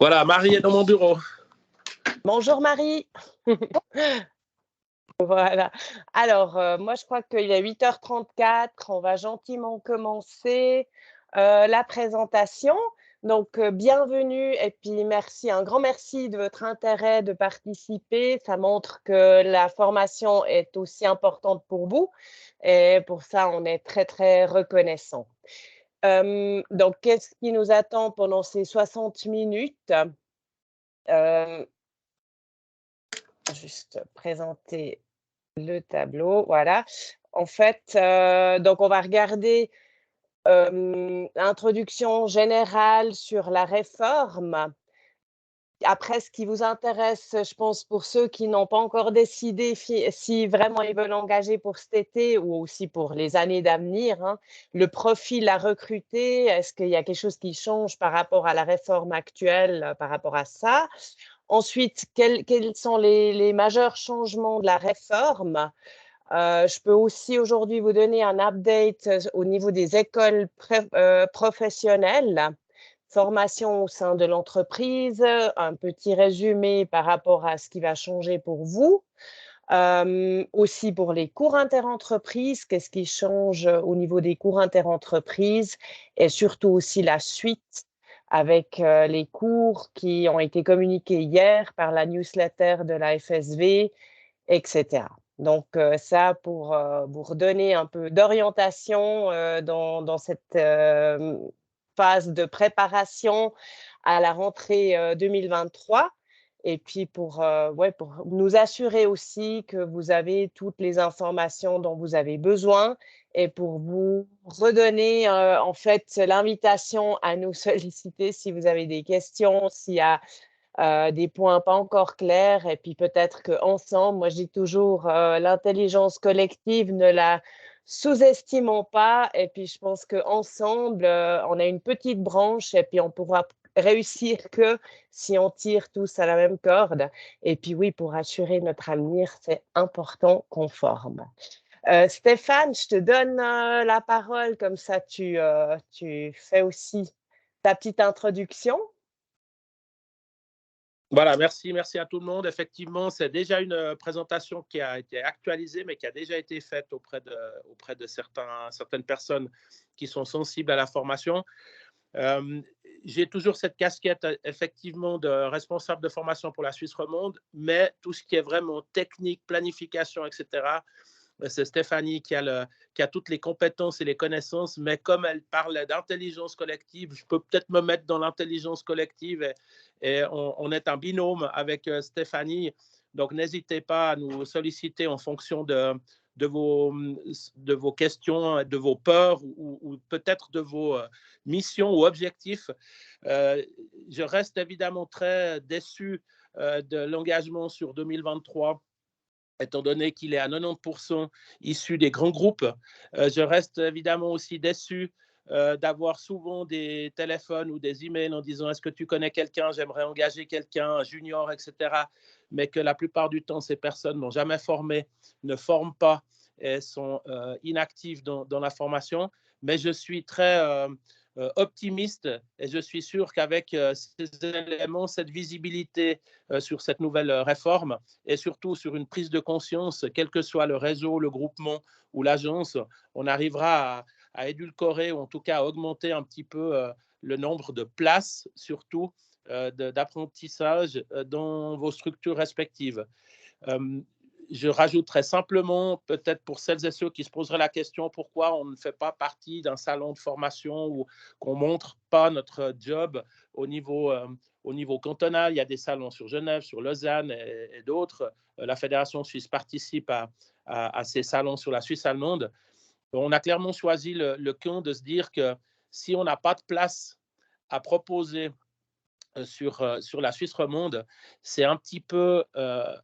Voilà, Marie est dans mon bureau. Bonjour Marie. Voilà. Alors, moi, je crois qu'il est 8h34. On va gentiment commencer la présentation. Donc, bienvenue et puis merci, un grand merci de votre intérêt de participer. Ça montre que la formation est aussi importante pour vous et pour ça, on est très, très reconnaissant. Donc, qu'est-ce qui nous attend pendant ces 60 minutes? Juste présenter le tableau, voilà. En fait, donc on va regarder, l'introduction générale sur la réforme. Après, ce qui vous intéresse, je pense, pour ceux qui n'ont pas encore décidé si vraiment ils veulent engager pour cet été ou aussi pour les années d'avenir, hein, le profil à recruter, est-ce qu'il y a quelque chose qui change par rapport à la réforme actuelle, par rapport à ça? Ensuite, quels sont les majeurs changements de la réforme? Je peux aussi aujourd'hui vous donner un update au niveau des écoles professionnelles, formation au sein de l'entreprise, un petit résumé par rapport à ce qui va changer pour vous. Aussi pour les cours interentreprises, qu'est-ce qui change au niveau des cours interentreprises et surtout aussi la suite avec les cours qui ont été communiqués hier par la newsletter de la FSV, etc. Donc, ça pour vous redonner un peu d'orientation dans cette phase de préparation à la rentrée 2023. Et puis pour nous assurer aussi que vous avez toutes les informations dont vous avez besoin et pour vous redonner en fait l'invitation à nous solliciter si vous avez des questions, s'il y a des points pas encore clairs et puis peut-être qu'ensemble, moi je dis toujours l'intelligence collective, ne la sous-estimons pas et puis je pense qu'ensemble, on a une petite branche et puis on pourra réussir que si on tire tous à la même corde. Et puis oui, pour assurer notre avenir, c'est important qu'on forme. Stéphane, je te donne la parole, comme ça tu fais aussi ta petite introduction. Voilà, merci à tout le monde. Effectivement, c'est déjà une présentation qui a été actualisée, mais qui a déjà été faite auprès de certaines personnes qui sont sensibles à la formation. J'ai toujours cette casquette, effectivement, de responsable de formation pour la Suisse romande, mais tout ce qui est vraiment technique, planification, etc., c'est Stéphanie qui a toutes les compétences et les connaissances, mais comme elle parle d'intelligence collective, je peux peut-être me mettre dans l'intelligence collective et on est un binôme avec Stéphanie. Donc, n'hésitez pas à nous solliciter en fonction de vos questions, de vos peurs ou peut-être de vos missions ou objectifs. Je reste évidemment très déçu de l'engagement sur 2023, étant donné qu'il est à 90% issu des grands groupes. Je reste évidemment aussi déçu d'avoir souvent des téléphones ou des emails en disant « Est-ce que tu connais quelqu'un? J'aimerais engager quelqu'un, un junior, etc. » Mais que la plupart du temps, ces personnes n'ont jamais formé, ne forment pas et sont inactives dans la formation. Mais je suis très optimiste et je suis sûr qu'avec ces éléments, cette visibilité sur cette nouvelle réforme et surtout sur une prise de conscience, quel que soit le réseau, le groupement ou l'agence, on arrivera à édulcorer ou en tout cas à augmenter un petit peu le nombre de places, surtout d'apprentissage dans vos structures respectives. Je rajouterais simplement, peut-être pour celles et ceux qui se poseraient la question pourquoi on ne fait pas partie d'un salon de formation ou qu'on ne montre pas notre job au niveau cantonal. Il y a des salons sur Genève, sur Lausanne et d'autres. La Fédération suisse participe à ces salons sur la Suisse allemande. On a clairement choisi le camp de se dire que si on n'a pas de place à proposer sur la Suisse romande, c'est un petit peu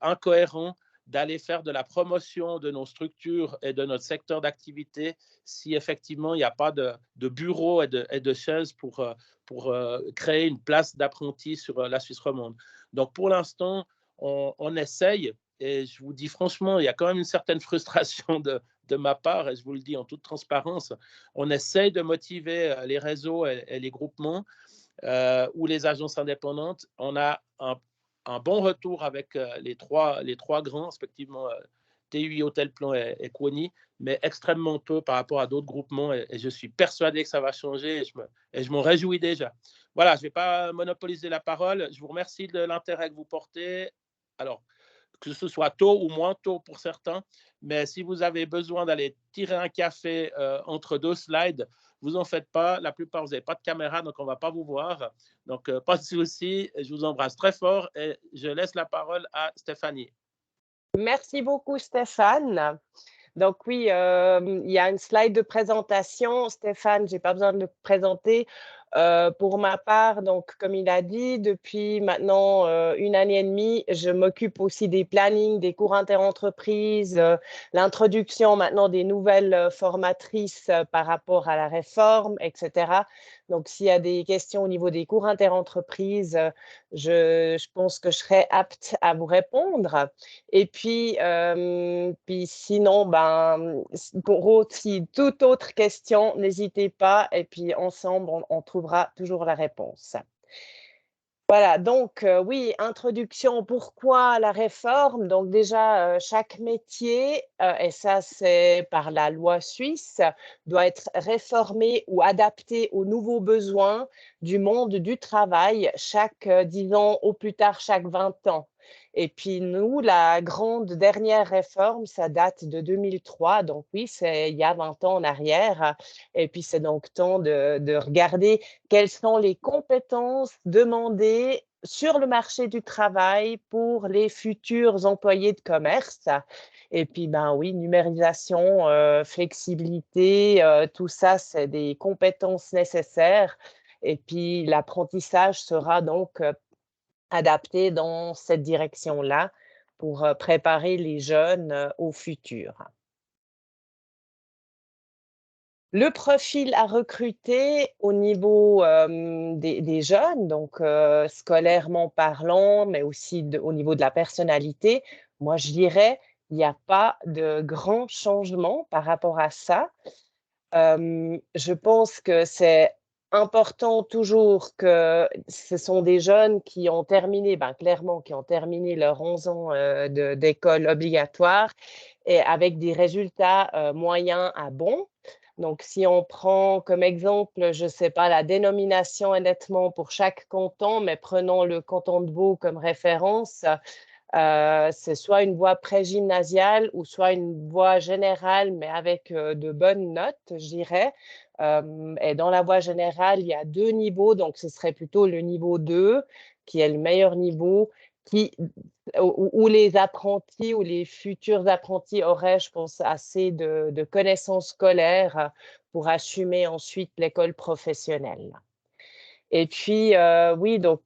incohérent d'aller faire de la promotion de nos structures et de notre secteur d'activité si effectivement il n'y a pas de bureau et de chaises pour créer une place d'apprenti sur la Suisse romande. Donc pour l'instant, on essaye et je vous dis franchement, il y a quand même une certaine frustration de ma part et je vous le dis en toute transparence. On essaye de motiver les réseaux et les groupements. ou les agences indépendantes, on a un bon retour avec les trois grands, respectivement TUI, Hotelplan et Kuoni, mais extrêmement peu par rapport à d'autres groupements. Et je suis persuadé que ça va changer et je m'en réjouis déjà. Voilà, je ne vais pas monopoliser la parole. Je vous remercie de l'intérêt que vous portez. Alors, que ce soit tôt ou moins tôt pour certains, mais si vous avez besoin d'aller tirer un café entre deux slides, vous en faites pas. La plupart, vous n'avez pas de caméra, donc on ne va pas vous voir. Donc, pas de souci. Je vous embrasse très fort et je laisse la parole à Stéphanie. Merci beaucoup, Stéphane. Donc oui, il y a une slide de présentation. Stéphane, je n'ai pas besoin de le présenter. Pour ma part, donc comme il a dit, depuis maintenant 1 année et demie, je m'occupe aussi des plannings, des cours interentreprises, l'introduction maintenant des nouvelles formatrices par rapport à la réforme, etc. Donc s'il y a des questions au niveau des cours interentreprises, je pense que je serai apte à vous répondre. Et puis sinon, pour toute autre question, n'hésitez pas et puis ensemble, on trouvera toujours la réponse. Voilà, donc oui, introduction, pourquoi la réforme? Donc déjà, chaque métier, et ça c'est par la loi suisse, doit être réformé ou adapté aux nouveaux besoins du monde du travail chaque 10 ans, au plus tard chaque 20 ans. Et puis nous, la grande dernière réforme, ça date de 2003, donc oui, c'est il y a 20 ans en arrière. Et puis c'est donc temps de regarder quelles sont les compétences demandées sur le marché du travail pour les futurs employés de commerce. Et puis, ben oui, numérisation, flexibilité, tout ça, c'est des compétences nécessaires. Et puis, l'apprentissage sera donc adapté dans cette direction-là pour préparer les jeunes au futur. Le profil à recruter au niveau des jeunes, donc scolairement parlant, mais aussi au niveau de la personnalité, moi je dirais, il n'y a pas de grand changement par rapport à ça. Je pense que c'est important toujours que ce sont des jeunes qui ont terminé, clairement, qui ont terminé leurs 11 ans d'école obligatoire et avec des résultats moyens à bons. Donc, si on prend comme exemple, je ne sais pas, la dénomination honnêtement pour chaque canton, mais prenons le canton de Vaud comme référence, c'est soit une voie pré-gymnasiale ou soit une voie générale, mais avec de bonnes notes, je dirais. Et dans la voie générale, il y a 2 niveaux, donc ce serait plutôt le niveau 2, qui est le meilleur niveau, où les apprentis ou les futurs apprentis auraient, je pense, assez de connaissances scolaires pour assumer ensuite l'école professionnelle. Et puis, oui, donc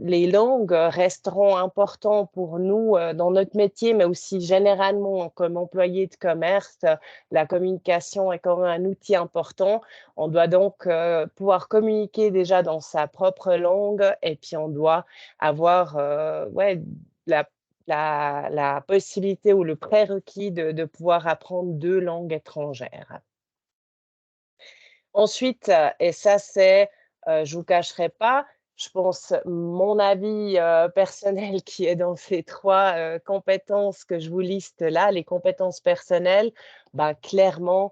les langues resteront importantes pour nous dans notre métier, mais aussi généralement comme employé de commerce, la communication est quand même un outil important. On doit donc pouvoir communiquer déjà dans sa propre langue et puis on doit avoir la, la possibilité ou le prérequis de pouvoir apprendre 2 langues étrangères. Ensuite, et ça c'est, je vous cacherai pas, je pense mon avis, personnel qui est dans ces 3 compétences que je vous liste là, les compétences personnelles, clairement,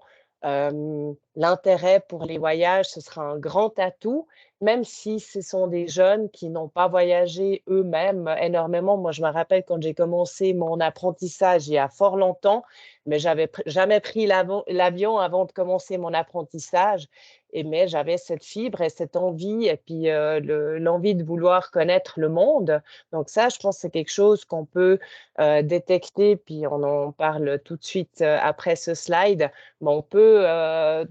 l'intérêt pour les voyages, ce sera un grand atout, même si ce sont des jeunes qui n'ont pas voyagé eux-mêmes énormément. Moi, je me rappelle quand j'ai commencé mon apprentissage il y a fort longtemps, mais j'avais jamais pris l'avion avant de commencer mon apprentissage. Mais j'avais cette fibre et cette envie et puis l'envie de vouloir connaître le monde. Donc ça, je pense que c'est quelque chose qu'on peut détecter, puis on en parle tout de suite après ce slide, mais on peut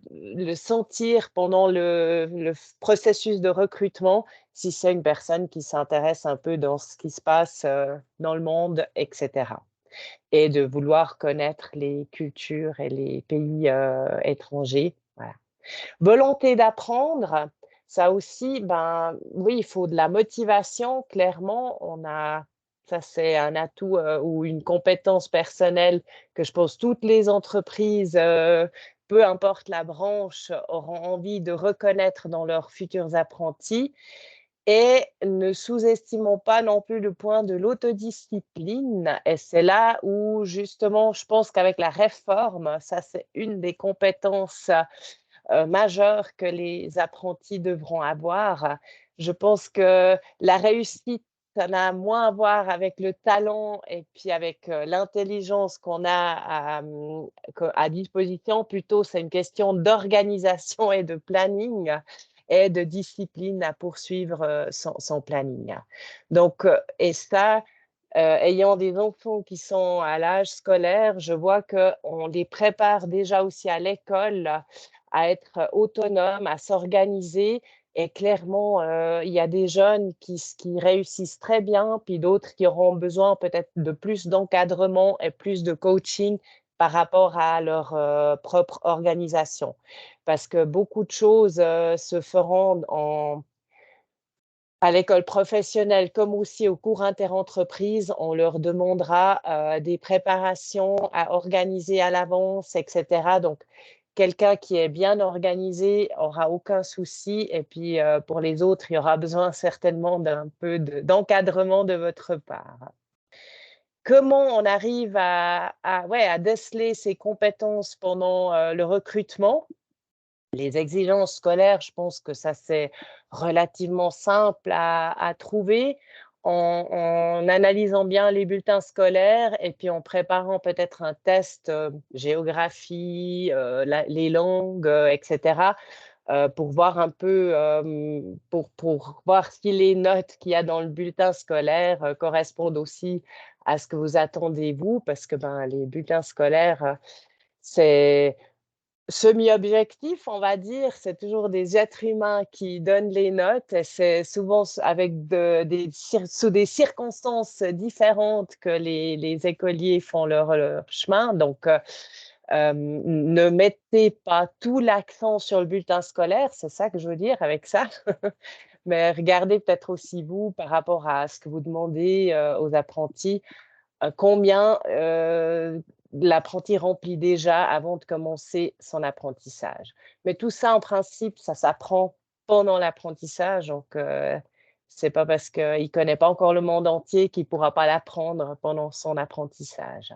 le sentir pendant le processus de recrutement si c'est une personne qui s'intéresse un peu dans ce qui se passe dans le monde, etc. Et de vouloir connaître les cultures et les pays étrangers. Voilà. Volonté d'apprendre, ça aussi, oui, il faut de la motivation, clairement. Ça c'est un atout ou une compétence personnelle que je pense toutes les entreprises peu importe la branche, auront envie de reconnaître dans leurs futurs apprentis. Et ne sous-estimons pas non plus le point de l'autodiscipline. Et c'est là où, justement, je pense qu'avec la réforme, ça, c'est une des compétences majeures que les apprentis devront avoir. Je pense que la réussite, ça n'a moins à voir avec le talent et puis avec l'intelligence qu'on a à disposition. Plutôt, c'est une question d'organisation et de planning et de discipline à poursuivre son planning. Donc, et ça, ayant des enfants qui sont à l'âge scolaire, je vois qu'on les prépare déjà aussi à l'école à être autonomes, à s'organiser. Et clairement, il y a des jeunes qui réussissent très bien, puis d'autres qui auront besoin peut-être de plus d'encadrement et plus de coaching par rapport à leur propre organisation. Parce que beaucoup de choses se feront à l'école professionnelle comme aussi au cours interentreprises. On leur demandera des préparations à organiser à l'avance, etc. Donc, quelqu'un qui est bien organisé aura aucun souci. Et puis, pour les autres, il y aura besoin certainement d'un peu d'encadrement de votre part. Comment on arrive ouais, à déceler ces compétences pendant le recrutement? Les exigences scolaires, je pense que ça, c'est relativement simple à trouver en analysant bien les bulletins scolaires et puis en préparant peut-être un test géographie, les langues, etc., pour voir un peu, pour voir si les notes qu'il y a dans le bulletin scolaire correspondent aussi à ce que vous attendez vous, parce que ben, les bulletins scolaires, c'est semi-objectif, on va dire. C'est toujours des êtres humains qui donnent les notes et c'est souvent avec sous des circonstances différentes que les écoliers font leur chemin. Donc, ne mettez pas tout l'accent sur le bulletin scolaire, c'est ça que je veux dire avec ça. Mais regardez peut-être aussi vous par rapport à ce que vous demandez aux apprentis, combien l'apprenti remplit déjà avant de commencer son apprentissage. Mais tout ça, en principe, ça s'apprend pendant l'apprentissage. Donc, c'est pas parce qu'il ne connaît pas encore le monde entier qu'il ne pourra pas l'apprendre pendant son apprentissage.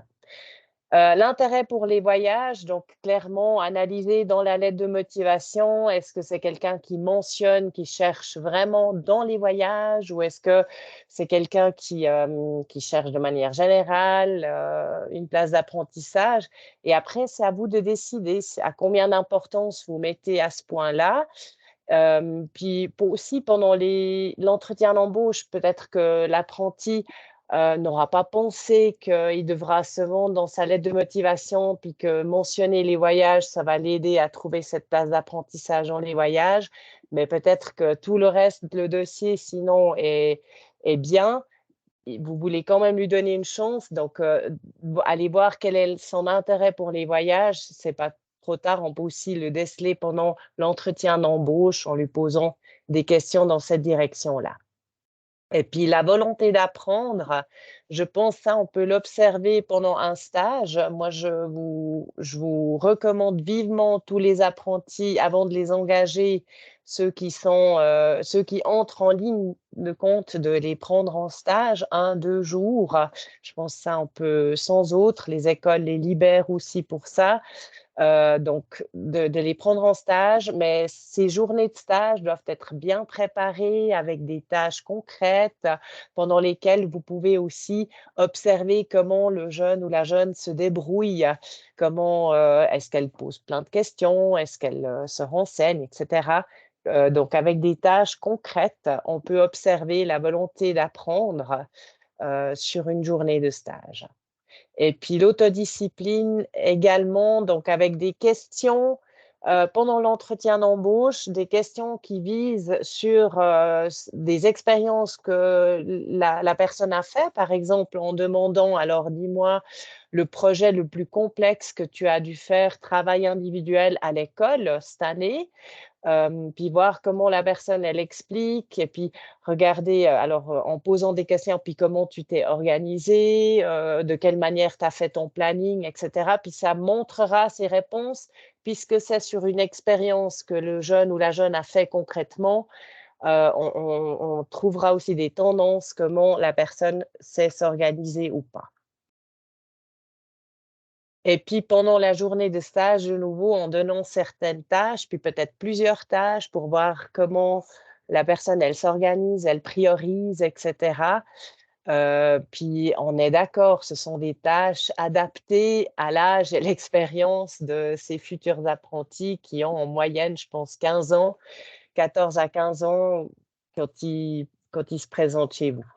L'intérêt pour les voyages, donc clairement analyser dans la lettre de motivation, est-ce que c'est quelqu'un qui mentionne, qui cherche vraiment dans les voyages ou est-ce que c'est quelqu'un qui cherche de manière générale une place d'apprentissage? Et après, c'est à vous de décider à combien d'importance vous mettez à ce point-là. Puis aussi pendant l'entretien d'embauche, peut-être que l'apprenti n'aura pas pensé qu'il devra se vendre dans sa lettre de motivation, puis que mentionner les voyages, ça va l'aider à trouver cette place d'apprentissage dans les voyages. Mais peut-être que tout le reste, le dossier, sinon, est bien. Vous voulez quand même lui donner une chance. Donc, allez voir quel est son intérêt pour les voyages. C'est pas trop tard. On peut aussi le déceler pendant l'entretien d'embauche en lui posant des questions dans cette direction-là. Et puis la volonté d'apprendre, je pense ça, on peut l'observer pendant un stage. Moi, je vous recommande vivement tous les apprentis avant de les engager, ceux qui entrent en ligne de compte, de les prendre en stage 1, 2 jours. Je pense ça, on peut sans autre. Les écoles les libèrent aussi pour ça. Donc, de les prendre en stage, mais ces journées de stage doivent être bien préparées avec des tâches concrètes pendant lesquelles vous pouvez aussi observer comment le jeune ou la jeune se débrouille, comment est-ce qu'elle pose plein de questions, est-ce qu'elle se renseigne, etc. Donc, avec des tâches concrètes, on peut observer la volonté d'apprendre sur une journée de stage. Et puis l'autodiscipline également, donc avec des questions pendant l'entretien d'embauche, des questions qui visent sur des expériences que la personne a fait, par exemple en demandant, alors dis-moi, le projet le plus complexe que tu as dû faire, travail individuel à l'école cette année. puis voir comment la personne, elle explique et puis regarder, alors, en posant des questions, puis comment tu t'es organisé, de quelle manière tu as fait ton planning et cetera. Puis ça montrera ses réponses puisque c'est sur une expérience que le jeune ou la jeune a fait concrètement. On trouvera aussi des tendances, comment la personne sait s'organiser ou pas. Et puis pendant la journée de stage, de nouveau, en donnant certaines tâches, puis peut-être plusieurs tâches pour voir comment la personne, elle s'organise, elle priorise, et cetera. Puis on est d'accord, ce sont des tâches adaptées à l'âge et l'expérience de ces futurs apprentis qui ont en moyenne, je pense, 15 ans, 14 à 15 ans quand ils se présentent chez vous.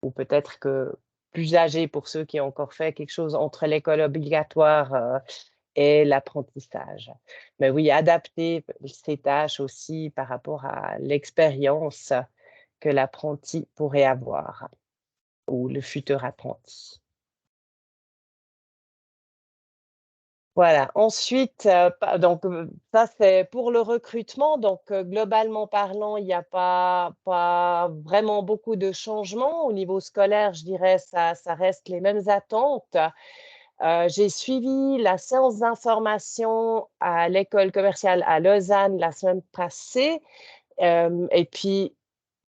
Ou peut-être que plus âgés pour ceux qui ont encore fait quelque chose entre l'école obligatoire, et l'apprentissage. Mais oui, adapter ces tâches aussi par rapport à l'expérience que l'apprenti pourrait avoir ou le futur apprenti. Voilà, ensuite, donc, ça c'est pour le recrutement, donc, globalement parlant, il n'y a pas vraiment beaucoup de changements. Au niveau scolaire, je dirais ça reste les mêmes attentes. J'ai suivi la séance d'information à l'école commerciale à Lausanne la semaine passée, et puis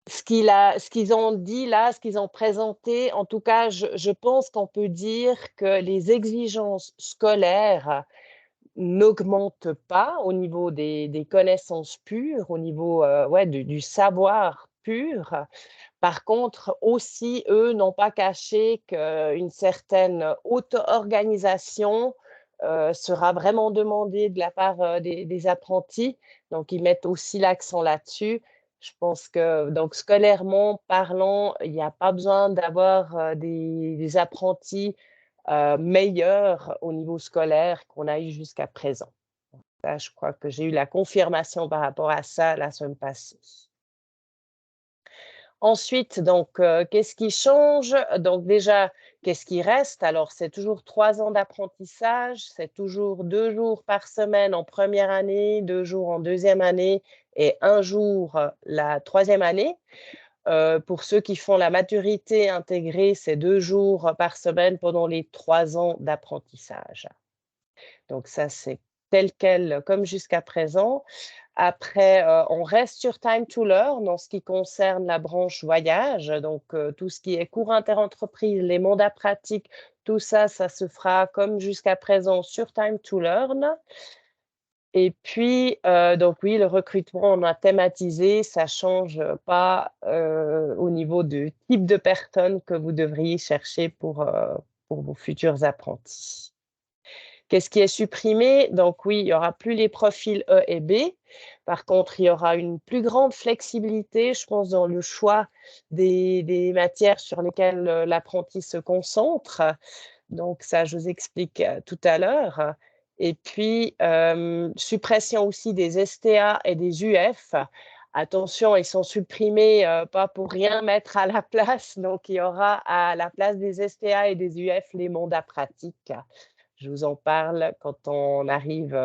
ce qu'ils ont dit là, ce qu'ils ont présenté, en tout cas, je pense qu'on peut dire que les exigences scolaires n'augmentent pas au niveau des connaissances pures, au niveau, ouais, du savoir pur. Par contre, aussi, eux n'ont pas caché qu'une certaine auto-organisation, sera vraiment demandée de la part, des apprentis. Donc ils mettent aussi l'accent là-dessus. Je pense que donc scolairement parlant, il n'y a pas besoin d'avoir, des apprentis, meilleurs au niveau scolaire qu'on a eu jusqu'à présent. Ça, je crois que j'ai eu la confirmation par rapport à ça la semaine passée. Ensuite, donc, qu'est-ce qui change? Donc déjà, qu'est-ce qui reste? Alors, c'est toujours 3 ans d'apprentissage, c'est toujours 2 jours par semaine en première année, 2 jours en deuxième année et 1 jour, la troisième année. Pour ceux qui font la maturité intégrée, c'est 2 jours par semaine pendant les 3 ans d'apprentissage. Donc ça, c'est tel quel, comme jusqu'à présent. Après, on reste sur Time to Learn en ce qui concerne la branche voyage. Donc, tout ce qui est cours interentreprise, les mandats pratiques, tout ça, ça se fera comme jusqu'à présent sur Time to Learn. Et puis, donc oui, le recrutement, on a thématisé, ça change pas au niveau du type de personnes que vous devriez chercher pour vos futurs apprentis. Qu'est-ce qui est supprimé? Donc oui, il n'y aura plus les profils E et B. Par contre, il y aura une plus grande flexibilité, je pense, dans le choix des matières sur lesquelles l'apprenti se concentre. Donc ça, je vous explique tout à l'heure. Et puis, suppression aussi des STA et des UF. Attention, ils sont supprimés, pas pour rien mettre à la place. Donc, il y aura à la place des STA et des UF les mandats pratiques. Je vous en parle quand on arrive,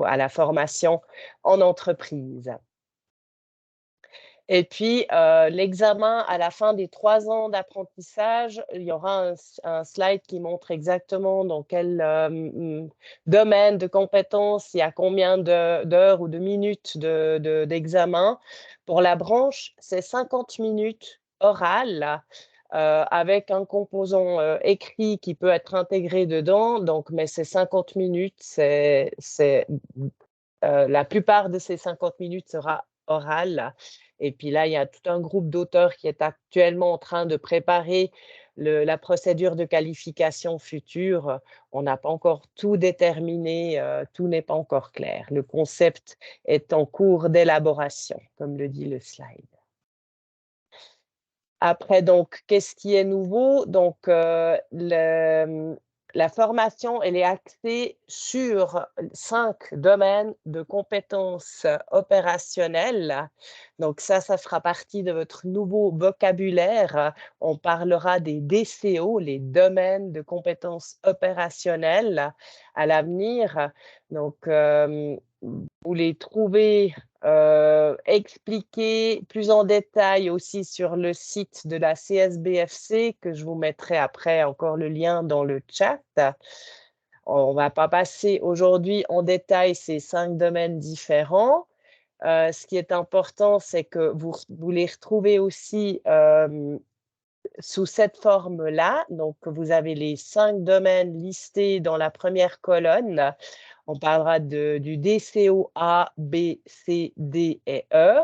à la formation en entreprise. Et puis, l'examen à la fin des 3 ans d'apprentissage, il y aura un slide qui montre exactement dans quel, domaine de compétences, il y a combien d'heures ou de minutes d'examen. Pour la branche, c'est 50 minutes orales, avec un composant, écrit qui peut être intégré dedans. Donc mais ces 50 minutes, la plupart de ces 50 minutes sera orale. Et puis là, il y a tout un groupe d'auteurs qui est actuellement en train de préparer la procédure de qualification future. On n'a pas encore tout déterminé, tout n'est pas encore clair. Le concept est en cours d'élaboration, comme le dit le slide. Après, donc, qu'est-ce qui est nouveau? Donc, la formation, elle est axée sur 5 domaines de compétences opérationnelles. Donc ça fera partie de votre nouveau vocabulaire. On parlera des DCO, les domaines de compétences opérationnelles à l'avenir. Donc, vous les trouvez expliqués plus en détail aussi sur le site de la CSBFC, que je vous mettrai après encore le lien dans le chat. On ne va pas passer aujourd'hui en détail ces 5 domaines différents. Ce qui est important, c'est que vous les retrouvez aussi sous cette forme-là. Donc, vous avez les 5 domaines listés dans la première colonne. On parlera du DCO A, B, C, D et E,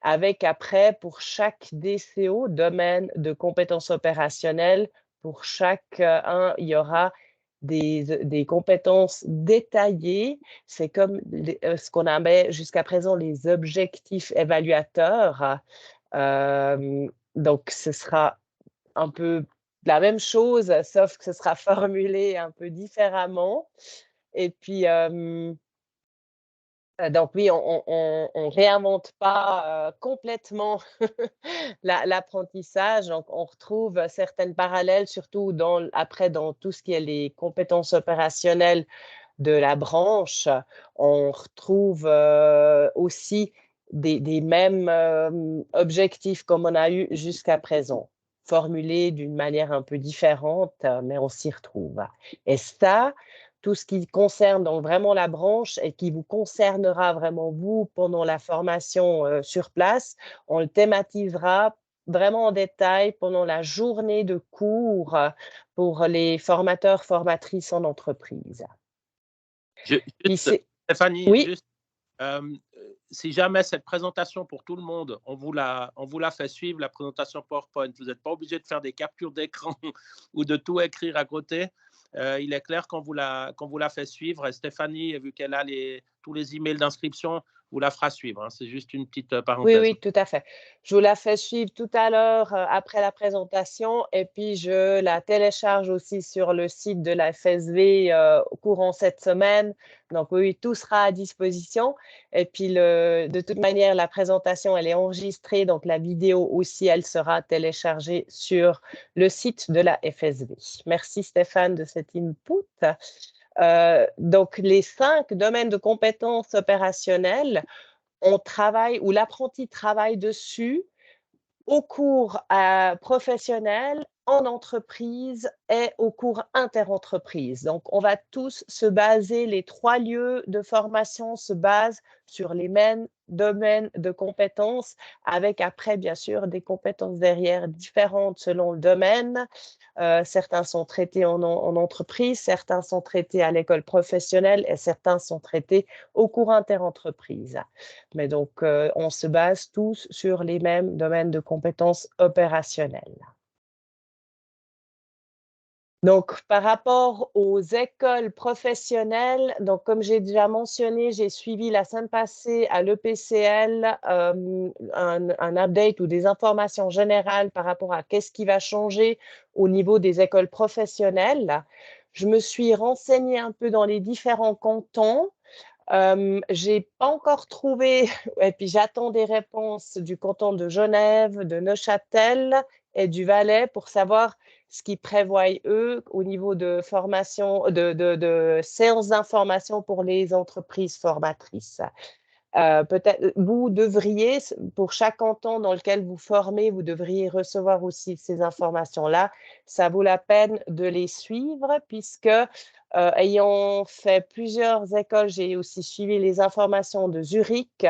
avec après, pour chaque DCO, domaine de compétences opérationnelles, pour chacun, il y aura des compétences détaillées. C'est comme ce qu'on avait jusqu'à présent les objectifs évaluateurs. Donc, ce sera un peu la même chose, sauf que ce sera formulé un peu différemment. Et puis, donc oui, on réinvente pas complètement l'apprentissage. Donc, on retrouve certains parallèles, surtout après dans tout ce qui est les compétences opérationnelles de la branche. On retrouve aussi des mêmes objectifs comme on a eu jusqu'à présent, formulés d'une manière un peu différente, mais on s'y retrouve. Et ça, tout ce qui concerne donc vraiment la branche et qui vous concernera vraiment vous pendant la formation sur place, on le thématisera vraiment en détail pendant la journée de cours pour les formateurs, formatrices en entreprise. Stéphanie, Oui. juste, si jamais cette présentation pour tout le monde, on vous la fait suivre, la présentation PowerPoint, vous n'êtes pas obligé de faire des captures d'écran ou de tout écrire à côté. Il est clair qu'on vous la fait suivre. Et Stéphanie, vu qu'elle a tous les emails d'inscription, vous la fera suivre. Hein. C'est juste une petite parenthèse. Oui, tout à fait. Je vous la fais suivre tout à l'heure après la présentation et puis je la télécharge aussi sur le site de la FSV courant cette semaine. Donc oui, tout sera à disposition. Et puis de toute manière, la présentation, elle est enregistrée. Donc la vidéo aussi, elle sera téléchargée sur le site de la FSV. Merci Stéphane de cet input. Donc les 5 domaines de compétences opérationnelles, on travaille ou l'apprenti travaille dessus au cours professionnel, en entreprise et au cours interentreprise. Donc, on va tous se baser, les 3 lieux de formation se basent sur les mêmes domaines de compétences, avec après, bien sûr, des compétences derrière différentes selon le domaine. Certains sont traités en entreprise, certains sont traités à l'école professionnelle et certains sont traités au cours interentreprise. Mais donc, on se base tous sur les mêmes domaines de compétences opérationnelles. Donc, par rapport aux écoles professionnelles, donc comme j'ai déjà mentionné, j'ai suivi la semaine passée à l'EPCL un update ou des informations générales par rapport à qu'est-ce qui va changer au niveau des écoles professionnelles. Je me suis renseignée un peu dans les différents cantons. J'ai pas encore trouvé, et puis j'attends des réponses du canton de Genève, de Neuchâtel et du Valais pour savoir ce qu'ils prévoient eux au niveau de formation, de séances d'information pour les entreprises formatrices. Peut-être, vous devriez, pour chaque canton dans lequel vous formez, vous devriez recevoir aussi ces informations-là. Ça vaut la peine de les suivre puisque, ayant fait plusieurs écoles, j'ai aussi suivi les informations de Zurich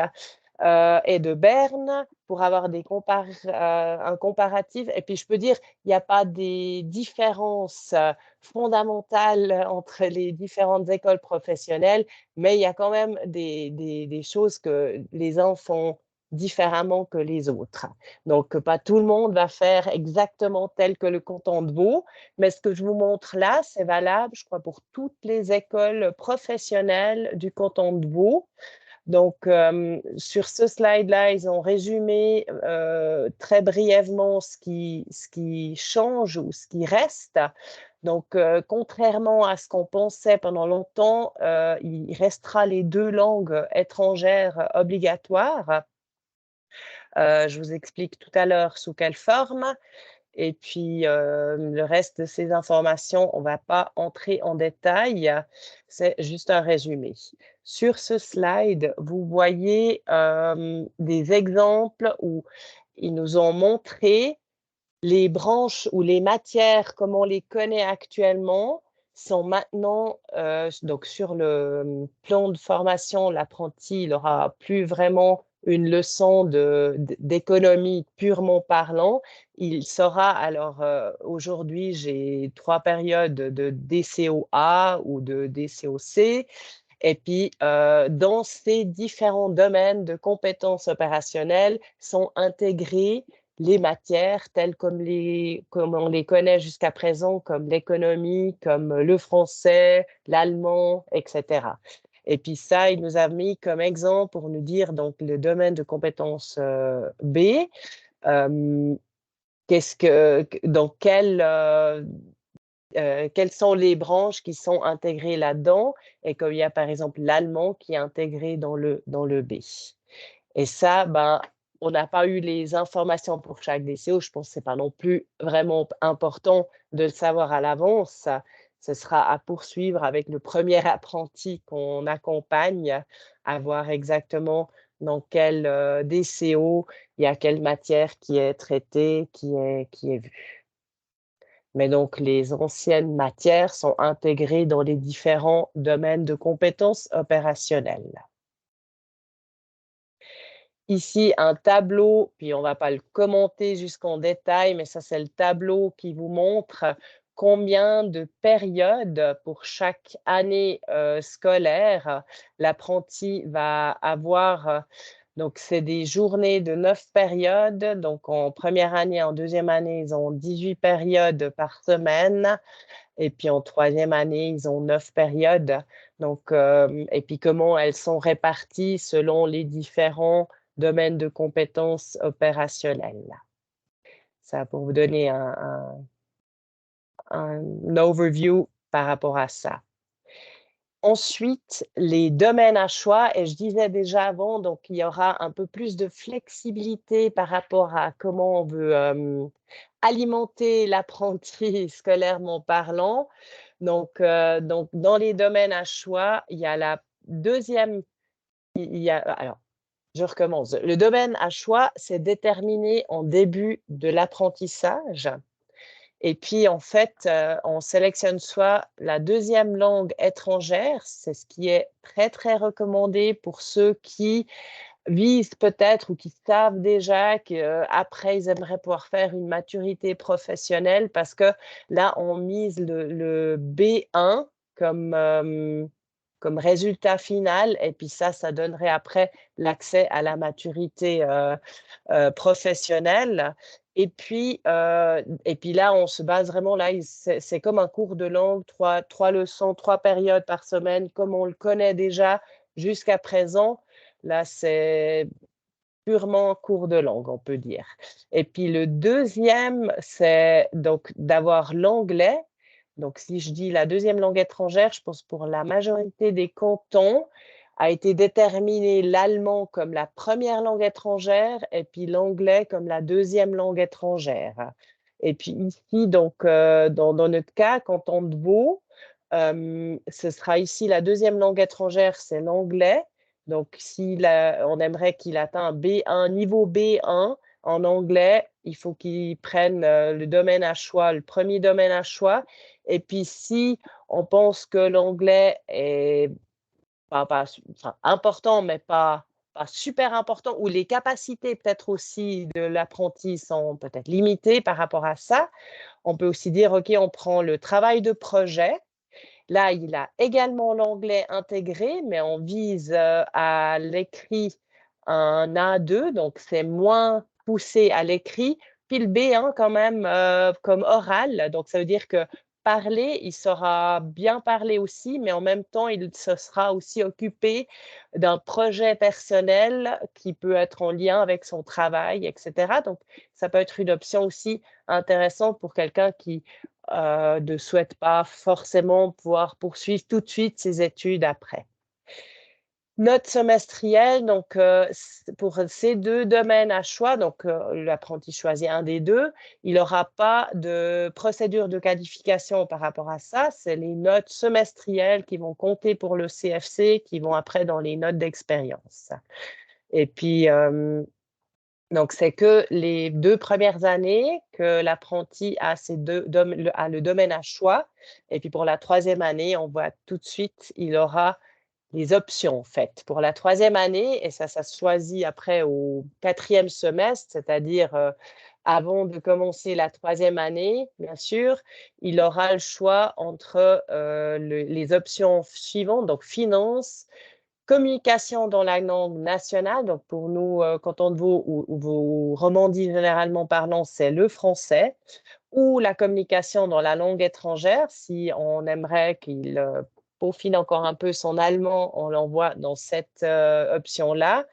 et de Berne pour avoir un comparatif. Et puis, je peux dire, il n'y a pas des différences fondamentales entre les différentes écoles professionnelles, mais il y a quand même des choses que les uns font différemment que les autres. Donc, pas tout le monde va faire exactement tel que le canton de Vaud, mais ce que je vous montre là, c'est valable, je crois, pour toutes les écoles professionnelles du canton de Vaud. Donc, sur ce slide-là, ils ont résumé très brièvement ce qui change ou ce qui reste. Donc, contrairement à ce qu'on pensait pendant longtemps, il restera les 2 langues étrangères obligatoires. Je vous explique tout à l'heure sous quelle forme. Et puis, le reste de ces informations, on ne va pas entrer en détail, c'est juste un résumé. Sur ce slide, vous voyez des exemples où ils nous ont montré les branches ou les matières comme on les connaît actuellement sont maintenant, donc sur le plan de formation, l'apprenti n'aura plus vraiment une leçon d'économie purement parlant. Il saura, alors aujourd'hui, j'ai 3 périodes de DCOA ou de DCOC. Et puis, dans ces différents domaines de compétences opérationnelles sont intégrés les matières telles comme on les connaît jusqu'à présent, comme l'économie, comme le français, l'allemand, etc. Et puis ça, il nous a mis comme exemple pour nous dire donc le domaine de compétences B, dans quelles sont les branches qui sont intégrées là-dedans, et comme il y a par exemple l'allemand qui est intégré dans le B. Et ça, ben, on n'a pas eu les informations pour chaque DCO. Je pense que ce n'est pas non plus vraiment important de le savoir à l'avance. Ce sera à poursuivre avec le premier apprenti qu'on accompagne, à voir exactement dans quel DCO il y a quelle matière qui est traitée, qui est vue. Mais donc, les anciennes matières sont intégrées dans les différents domaines de compétences opérationnelles. Ici, un tableau, puis on ne va pas le commenter jusqu'en détail, mais ça, c'est le tableau qui vous montre combien de périodes pour chaque année scolaire l'apprenti va avoir. Donc, c'est des journées de 9 périodes. Donc, en première année, en deuxième année, ils ont 18 périodes par semaine. Et puis, en troisième année, ils ont 9 périodes. Donc, et puis, comment elles sont réparties selon les différents domaines de compétences opérationnelles. Ça, pour vous donner un overview par rapport à ça. Ensuite, les domaines à choix, et je disais déjà avant, donc il y aura un peu plus de flexibilité par rapport à comment on veut alimenter l'apprenti scolairement parlant. Donc, dans les domaines à choix, il y a la deuxième, alors, je recommence. Le domaine à choix, c'est déterminé en début de l'apprentissage. Et puis, en fait, on sélectionne soit la deuxième langue étrangère, c'est ce qui est très, très recommandé pour ceux qui visent peut-être ou qui savent déjà qu'après, ils aimeraient pouvoir faire une maturité professionnelle parce que là, on mise le B1 comme résultat final et puis ça donnerait après l'accès à la maturité professionnelle. Et puis là, on se base vraiment, là, c'est comme un cours de langue, trois leçons, 3 périodes par semaine, comme on le connaît déjà jusqu'à présent. Là, c'est purement cours de langue, on peut dire. Et puis le deuxième, c'est donc d'avoir l'anglais. Donc, si je dis la deuxième langue étrangère, je pense pour la majorité des cantons, a été déterminé l'allemand comme la première langue étrangère et puis l'anglais comme la deuxième langue étrangère. Et puis ici, donc, dans notre cas, canton de Vaud, ce sera ici la deuxième langue étrangère, c'est l'anglais. Donc, si on aimerait qu'il atteigne B1, niveau B1 en anglais, il faut qu'il prenne le domaine à choix, le premier domaine à choix. Et puis, si on pense que l'anglais est important, mais pas super important, ou les capacités peut-être aussi de l'apprenti sont peut-être limitées par rapport à ça, on peut aussi dire, OK, on prend le travail de projet. Là, il a également l'anglais intégré, mais on vise à l'écrit un A2, donc c'est moins poussé à l'écrit. Puis le B1 quand même comme oral, donc ça veut dire que parler, il saura bien parler aussi, mais en même temps, il se sera aussi occupé d'un projet personnel qui peut être en lien avec son travail, etc. Donc, ça peut être une option aussi intéressante pour quelqu'un qui ne souhaite pas forcément pouvoir poursuivre tout de suite ses études après. Note semestrielle, donc pour ces 2 domaines à choix, donc l'apprenti choisit un des 2, il n'aura pas de procédure de qualification par rapport à ça. C'est les notes semestrielles qui vont compter pour le CFC, qui vont après dans les notes d'expérience. Et puis, donc c'est que les 2 premières années que l'apprenti a le domaine à choix. Et puis pour la 3e année, on voit tout de suite, il aura les options, en fait. Pour la 3e année, et ça se choisit après au 4e semestre, c'est-à-dire, avant de commencer la 3e année, bien sûr, il aura le choix entre, les options suivantes, donc finance, communication dans la langue nationale, donc pour nous, cantons de Vaud ou Vaud Romandie généralement parlant, c'est le français, ou la communication dans la langue étrangère, si on aimerait qu'il peaufine encore un peu son allemand, on l'envoie dans cette option-là.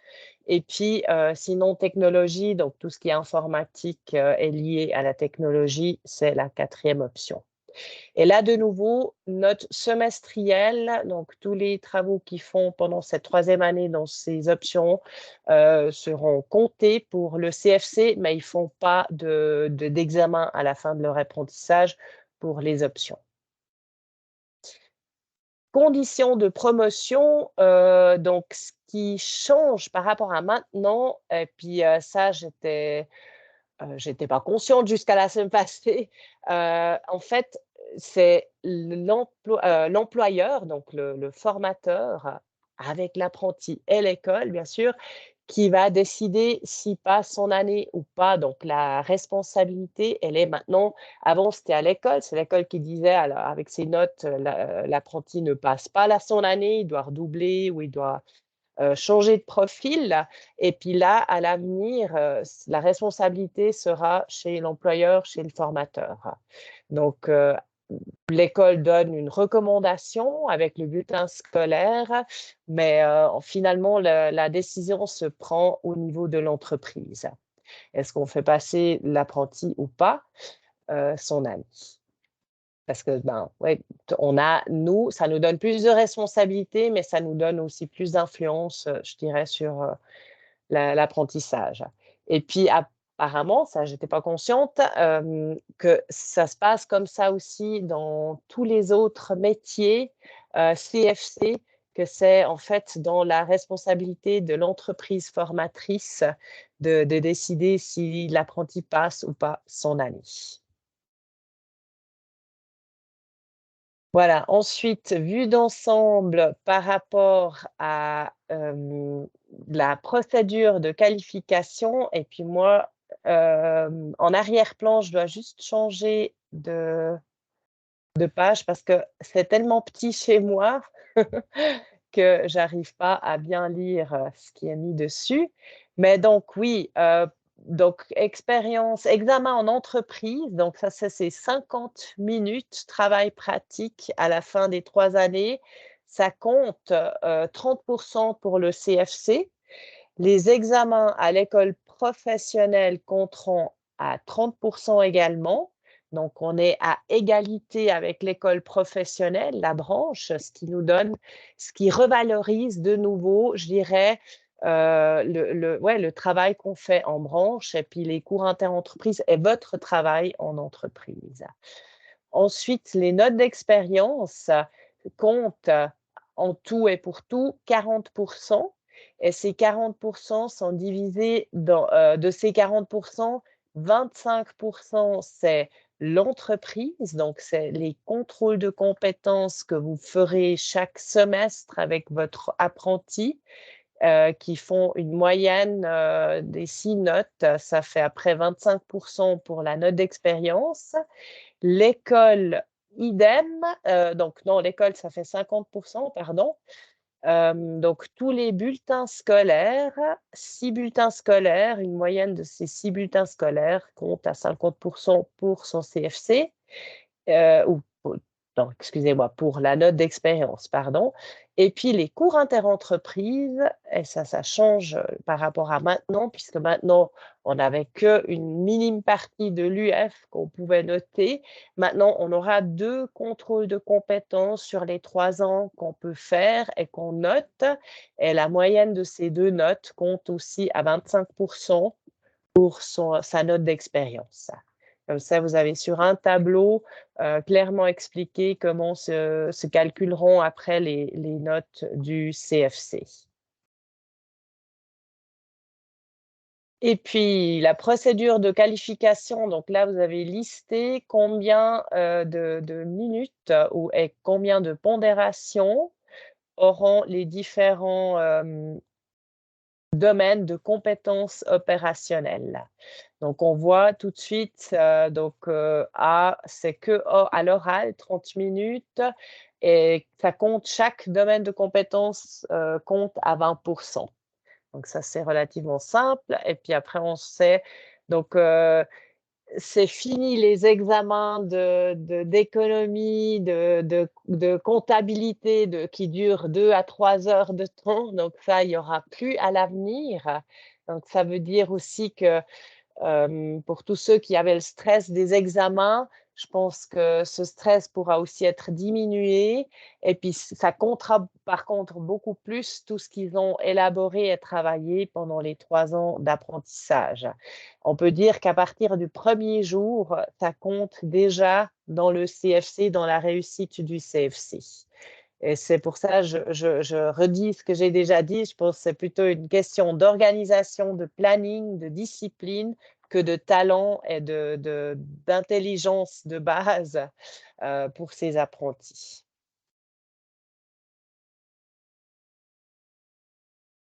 Et puis, sinon, technologie, donc tout ce qui est informatique est lié à la technologie, c'est la 4e option. Et là, de nouveau, note semestrielle, donc tous les travaux qu'ils font pendant cette 3e année dans ces options seront comptés pour le CFC, mais ils ne font pas d'examen à la fin de leur apprentissage pour les options. Conditions de promotion, donc ce qui change par rapport à maintenant, et puis ça, j'étais pas consciente jusqu'à la semaine passée. En fait, c'est l'employeur, donc le formateur, avec l'apprenti et l'école, bien sûr, qui va décider s'il passe son année ou pas. Donc, la responsabilité, elle est maintenant, avant, c'était à l'école. C'est l'école qui disait, alors, avec ses notes, l'apprenti ne passe pas son année, il doit redoubler ou il doit changer de profil. Et puis là, à l'avenir, la responsabilité sera chez l'employeur, chez le formateur. Donc, l'école donne une recommandation avec le bulletin scolaire, mais finalement, la décision se prend au niveau de l'entreprise. Est-ce qu'on fait passer l'apprenti ou pas son année? Parce que, ouais, ça nous donne plus de responsabilités, mais ça nous donne aussi plus d'influence, je dirais, sur l'apprentissage. Et puis, apparemment, ça, j'étais pas consciente, que ça se passe comme ça aussi dans tous les autres métiers CFC, que c'est en fait dans la responsabilité de l'entreprise formatrice de décider si l'apprenti passe ou pas son année. Voilà, ensuite, vue d'ensemble par rapport à la procédure de qualification. Et puis moi, en arrière-plan, je dois juste changer de page parce que c'est tellement petit chez moi que j'arrive pas à bien lire ce qui est mis dessus. Mais donc oui, donc examen en entreprise, donc ça c'est 50 minutes travail pratique à la fin des 3 années. Ça compte 30% pour le CFC. Les examens à l'école professionnelle compteront à 30% également. Donc, on est à égalité avec l'école professionnelle, la branche, ce qui revalorise de nouveau, je dirais, le travail qu'on fait en branche et puis les cours interentreprises et votre travail en entreprise. Ensuite, les notes d'expérience comptent en tout et pour tout 40%. Et ces 40% sont divisés de ces 40%, 25% c'est l'entreprise, donc c'est les contrôles de compétences que vous ferez chaque semestre avec votre apprenti, qui font une moyenne des 6 notes. Ça fait après 25% pour la note d'expérience. L'école, idem, donc non, l'école, ça fait 50%, pardon. Donc tous les bulletins scolaires, 6 bulletins scolaires, une moyenne de ces 6 bulletins scolaires compte à 50% pour son CFC, ou non, excusez-moi, pour la note d'expérience, pardon. Et puis les cours interentreprises, et ça change par rapport à maintenant, puisque maintenant, on n'avait qu'une minime partie de l'UF qu'on pouvait noter. Maintenant, on aura 2 contrôles de compétences sur les 3 ans qu'on peut faire et qu'on note. Et la moyenne de ces 2 notes compte aussi à 25 pour sa note d'expérience. Comme ça, vous avez sur un tableau clairement expliqué comment se calculeront après les notes du CFC. Et puis, la procédure de qualification, donc là, vous avez listé combien de minutes et combien de pondérations auront les différents domaines de compétences opérationnelles. Donc, on voit tout de suite, A, c'est que à l'oral, 30 minutes, et ça compte, chaque domaine de compétences compte à 20%. Donc, ça, c'est relativement simple. Et puis après, on sait, donc, c'est fini les examens d'économie, de comptabilité qui durent 2 à 3 heures de temps. Donc ça, il n'y aura plus à l'avenir. Donc ça veut dire aussi que pour tous ceux qui avaient le stress des examens, je pense que ce stress pourra aussi être diminué. Et puis, ça comptera par contre beaucoup plus tout ce qu'ils ont élaboré et travaillé pendant les 3 ans d'apprentissage. On peut dire qu'à partir du premier jour, ça compte déjà dans le CFC, dans la réussite du CFC. Et c'est pour ça, je redis ce que j'ai déjà dit, je pense que c'est plutôt une question d'organisation, de planning, de discipline, que de talent et d'intelligence de base pour ces apprentis.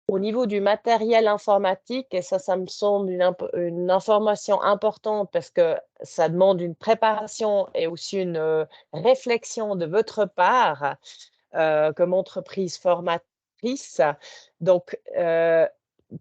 Au niveau du matériel informatique, et ça me semble une information importante parce que ça demande une préparation et aussi une réflexion de votre part comme entreprise formatrice. Donc,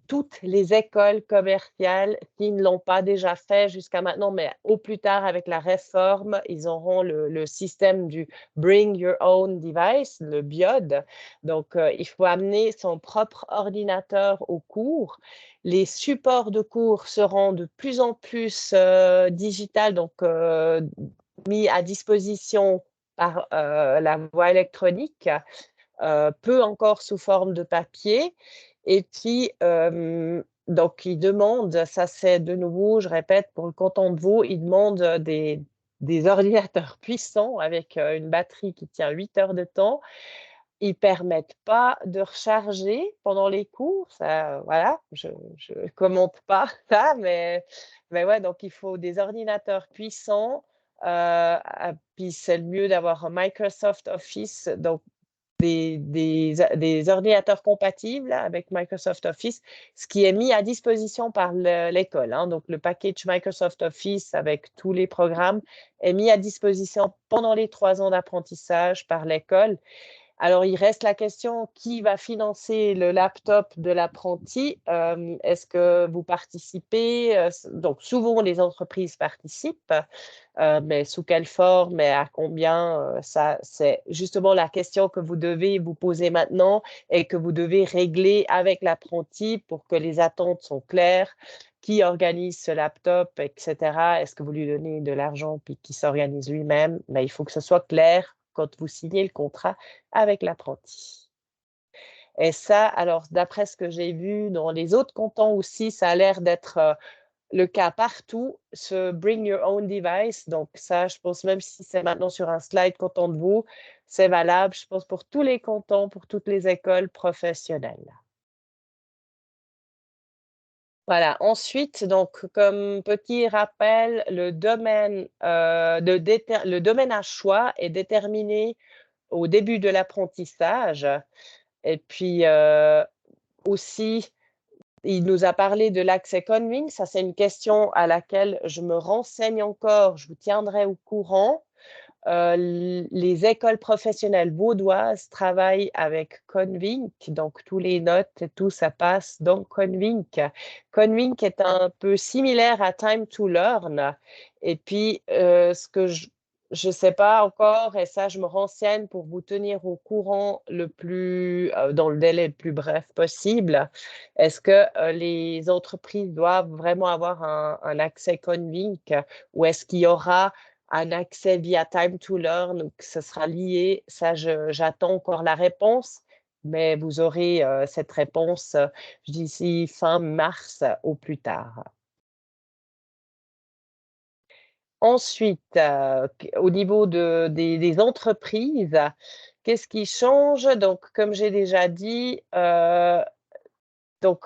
toutes les écoles commerciales qui ne l'ont pas déjà fait jusqu'à maintenant, mais au plus tard avec la réforme, ils auront le système du Bring Your Own Device, le BIOD. Donc, il faut amener son propre ordinateur au cours. Les supports de cours seront de plus en plus digital, donc mis à disposition par la voie électronique, peu encore sous forme de papier. Et puis, donc, ils demandent, ça c'est de nouveau, je répète, pour le canton de Vaud, ils demandent des ordinateurs puissants avec une batterie qui tient 8 heures de temps. Ils ne permettent pas de recharger pendant les cours. Ça, voilà, je ne commente pas ça, mais ouais, donc il faut des ordinateurs puissants. Puis c'est le mieux d'avoir un Microsoft Office, donc des ordinateurs compatibles avec Microsoft Office, ce qui est mis à disposition par l'école. Donc, le package Microsoft Office avec tous les programmes est mis à disposition pendant les 3 ans d'apprentissage par l'école. Alors, il reste la question, qui va financer le laptop de l'apprenti? Est-ce que vous participez? Donc, souvent, les entreprises participent, mais sous quelle forme et à combien? Ça, c'est justement la question que vous devez vous poser maintenant et que vous devez régler avec l'apprenti pour que les attentes sont claires. Qui organise ce laptop, etc. Est-ce que vous lui donnez de l'argent puis qu'il s'organise lui-même? Mais il faut que ce soit clair quand vous signez le contrat avec l'apprenti. Et ça, alors d'après ce que j'ai vu dans les autres cantons aussi, ça a l'air d'être le cas partout, ce Bring Your Own Device. Donc ça, je pense, même si c'est maintenant sur un slide canton de Vaud, c'est valable, je pense, pour tous les cantons, pour toutes les écoles professionnelles. Voilà. Ensuite, donc, comme petit rappel, le domaine à choix est déterminé au début de l'apprentissage. Et puis aussi, il nous a parlé de l'accès Conwing. Ça, c'est une question à laquelle je me renseigne encore. Je vous tiendrai au courant. Les écoles professionnelles vaudoises travaillent avec Convink, donc tous les notes et tout ça passe dans Convink. Convink est un peu similaire à Time to Learn. Et puis, ce que je ne sais pas encore et ça, je me renseigne pour vous tenir au courant dans le délai le plus bref possible. Est-ce que, les entreprises doivent vraiment avoir un accès Convinc ou est-ce qu'il y aura un accès via Time to Learn ou que ce sera lié? Ça, j'attends encore la réponse, mais vous aurez, cette réponse, d'ici fin mars au plus tard. Ensuite, au niveau des entreprises, qu'est-ce qui change? Donc, comme j'ai déjà dit, donc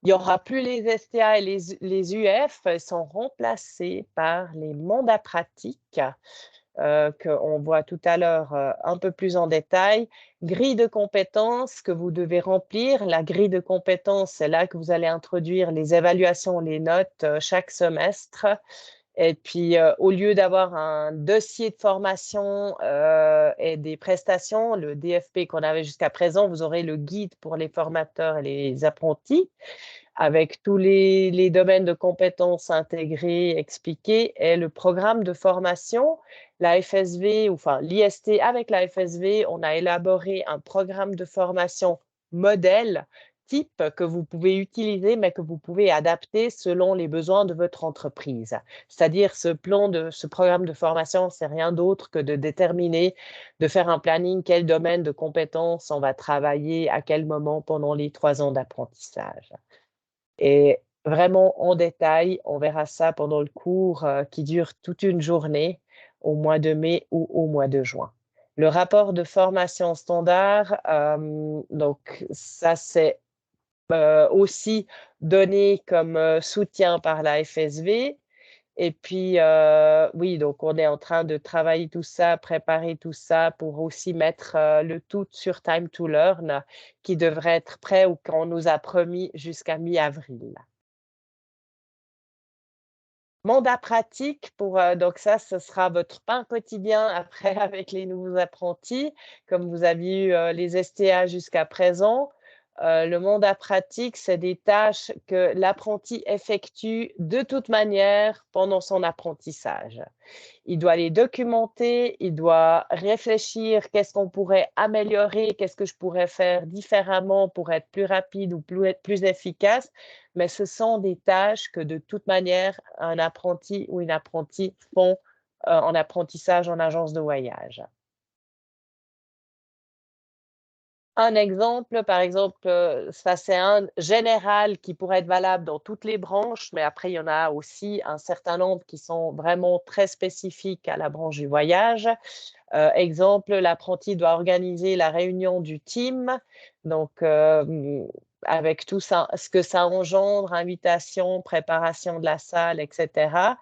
il n'y aura plus les STA et les UF, ils sont remplacés par les mandats pratiques, qu'on voit tout à l'heure, un peu plus en détail. Grille de compétences que vous devez remplir. La grille de compétences, c'est là que vous allez introduire les évaluations, les notes, chaque semestre. Et puis, au lieu d'avoir un dossier de formation, et des prestations, le DFP qu'on avait jusqu'à présent, vous aurez le guide pour les formateurs et les apprentis avec tous les domaines de compétences intégrés, expliqués et le programme de formation. La FSV, enfin l'IST avec la FSV, on a élaboré un programme de formation modèle type que vous pouvez utiliser, mais que vous pouvez adapter selon les besoins de votre entreprise. C'est-à-dire ce programme de formation, c'est rien d'autre que de déterminer, de faire un planning, quel domaine de compétences on va travailler, à quel moment pendant les 3 ans d'apprentissage. Et vraiment en détail, on verra ça pendant le cours, qui dure toute une journée au mois de mai ou au mois de juin. Le rapport de formation standard, donc ça c'est aussi donné comme soutien par la FSV. Et puis, oui, donc on est en train de travailler tout ça, préparer tout ça pour aussi mettre le tout sur Time to Learn qui devrait être prêt ou qu'on nous a promis jusqu'à mi-avril. Mandat pratique donc ça, ce sera votre pain quotidien après avec les nouveaux apprentis. Comme vous avez eu, les STA jusqu'à présent, le mandat pratique, c'est des tâches que l'apprenti effectue de toute manière pendant son apprentissage. Il doit les documenter, il doit réfléchir, qu'est-ce qu'on pourrait améliorer, qu'est-ce que je pourrais faire différemment pour être plus rapide ou être plus efficace. Mais ce sont des tâches que de toute manière, un apprenti ou une apprentie font en apprentissage en agence de voyage. Un exemple, par exemple, ça c'est un général qui pourrait être valable dans toutes les branches, mais après il y en a aussi un certain nombre qui sont vraiment très spécifiques à la branche du voyage. Exemple, l'apprenti doit organiser la réunion du team, donc avec tout ça, ce que ça engendre, invitation, préparation de la salle, et cetera.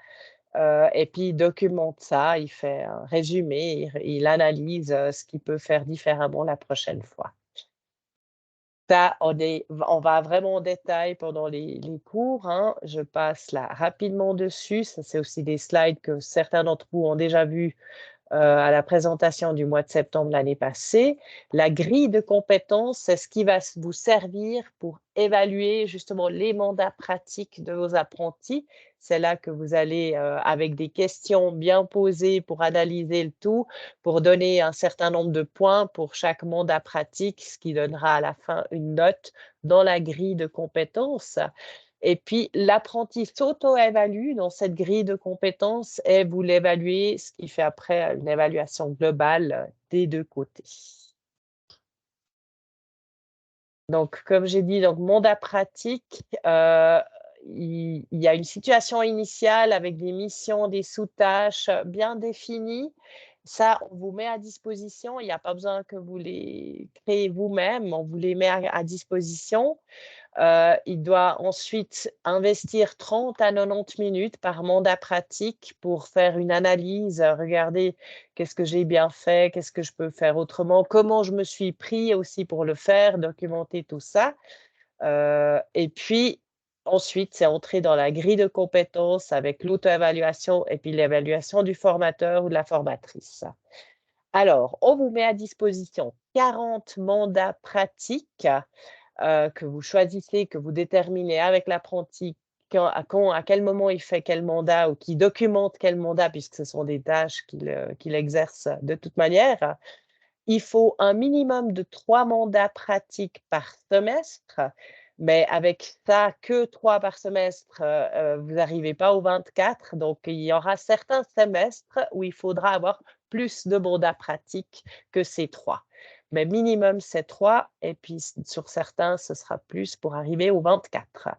Et puis il documente ça, il fait un résumé, il analyse, ce qu'il peut faire différemment la prochaine fois. Ça, on va vraiment en détail pendant les cours, hein. Je passe là rapidement dessus. Ça, c'est aussi des slides que certains d'entre vous ont déjà vus à la présentation du mois de septembre l'année passée. La grille de compétences, c'est ce qui va vous servir pour évaluer justement les mandats pratiques de vos apprentis. C'est là que vous allez, avec des questions bien posées pour analyser le tout, pour donner un certain nombre de points pour chaque mandat pratique, ce qui donnera à la fin une note dans la grille de compétences. Et puis, l'apprenti s'auto-évalue dans cette grille de compétences et vous l'évaluez, ce qui fait après une évaluation globale des 2 côtés. Donc, comme j'ai dit, donc mandat pratique, il y a une situation initiale avec des missions, des sous-tâches bien définies. Ça, on vous met à disposition. Il n'y a pas besoin que vous les créez vous-même. On vous les met à disposition. Il doit ensuite investir 30 à 90 minutes par mandat pratique pour faire une analyse, regarder qu'est-ce que j'ai bien fait, qu'est-ce que je peux faire autrement, comment je me suis pris aussi pour le faire, documenter tout ça. Et puis ensuite, c'est entrer dans la grille de compétences avec l'auto-évaluation et puis l'évaluation du formateur ou de la formatrice. Alors, on vous met à disposition 40 mandats pratiques que vous choisissez, que vous déterminez avec l'apprenti à quel moment il fait quel mandat ou qui documente quel mandat, puisque ce sont des tâches qu'il exerce de toute manière. Il faut un minimum de 3 mandats pratiques par semestre, mais avec ça, que 3 par semestre, vous n'arrivez pas aux 24. Donc, il y aura certains semestres où il faudra avoir plus de mandats pratiques que ces 3. Mais minimum, c'est 3 et puis sur certains, ce sera plus pour arriver aux 24.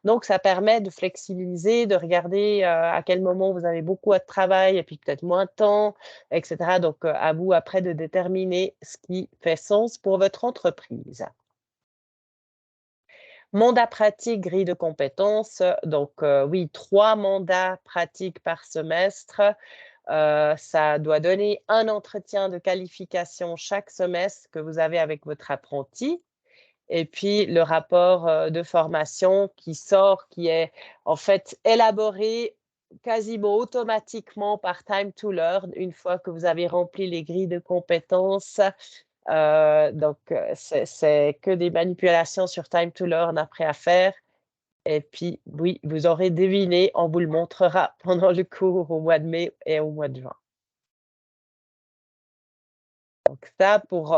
Donc, ça permet de flexibiliser, de regarder à quel moment vous avez beaucoup de travail et puis peut-être moins de temps, etc. Donc, à vous après de déterminer ce qui fait sens pour votre entreprise. Mandat pratique, grille de compétences. Donc, oui, 3 mandats pratiques par semestre. Ça doit donner un entretien de qualification chaque semestre que vous avez avec votre apprenti. Et puis, le rapport de formation qui sort, qui est en fait élaboré quasiment automatiquement par Time to Learn une fois que vous avez rempli les grilles de compétences. Donc, c'est que des manipulations sur Time to Learn après à faire. Et puis, oui, vous aurez deviné, on vous le montrera pendant le cours au mois de mai et au mois de juin. Donc ça, pour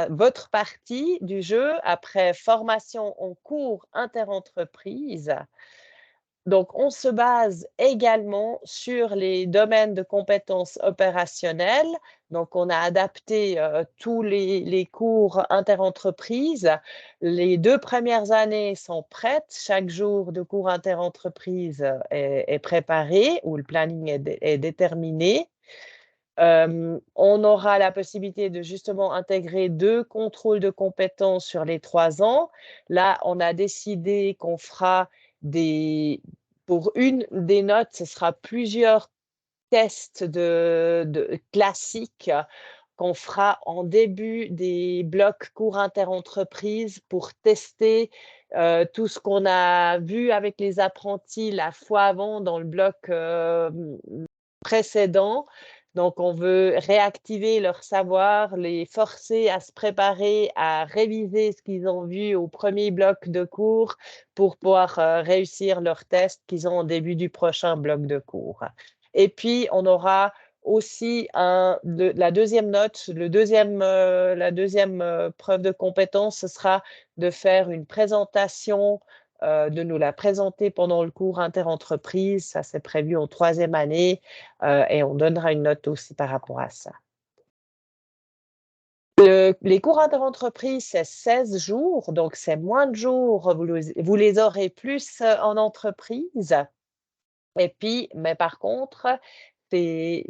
votre partie du jeu, après formation en cours interentreprise. Donc, on se base également sur les domaines de compétences opérationnelles. Donc, on a adapté tous les cours interentreprises. Les 2 premières années sont prêtes. Chaque jour de cours interentreprise est préparé ou le planning est déterminé. On aura la possibilité de justement intégrer 2 contrôles de compétences sur les 3 ans. Là, on a décidé qu'on fera pour une des notes, ce sera plusieurs tests classiques qu'on fera en début des blocs cours interentreprises pour tester tout ce qu'on a vu avec les apprentis la fois avant dans le bloc précédent. Donc, on veut réactiver leur savoir, les forcer à se préparer, à réviser ce qu'ils ont vu au premier bloc de cours pour pouvoir réussir leurs tests qu'ils ont au début du prochain bloc de cours. Et puis, on aura aussi la deuxième note, la deuxième preuve de compétence, ce sera de faire une présentation, de nous la présenter pendant le cours interentreprise. Ça, c'est prévu en 3e année et on donnera une note aussi par rapport à ça. Les cours interentreprise, c'est 16 jours, donc c'est moins de jours, vous les aurez plus en entreprise. Et puis, mais par contre, ces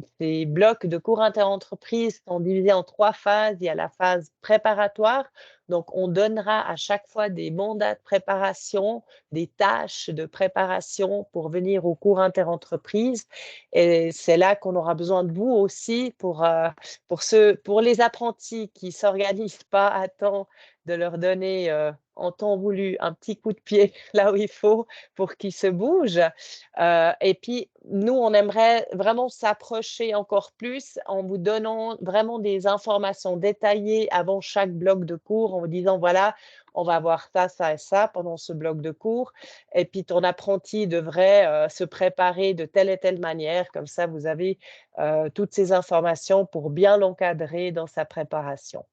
blocs de cours interentreprises sont divisés en 3 phases. Il y a la phase préparatoire. Donc, on donnera à chaque fois des mandats de préparation, des tâches de préparation pour venir au cours interentreprises. Et c'est là qu'on aura besoin de vous aussi pour les apprentis qui ne s'organisent pas à temps, de leur donner en temps voulu un petit coup de pied là où il faut pour qu'ils se bougent. Et puis, nous, on aimerait vraiment s'approcher encore plus en vous donnant vraiment des informations détaillées avant chaque bloc de cours, en vous disant, voilà, on va voir ça, ça et ça pendant ce bloc de cours. Et puis, ton apprenti devrait se préparer de telle et telle manière. Comme ça, vous avez toutes ces informations pour bien l'encadrer dans sa préparation.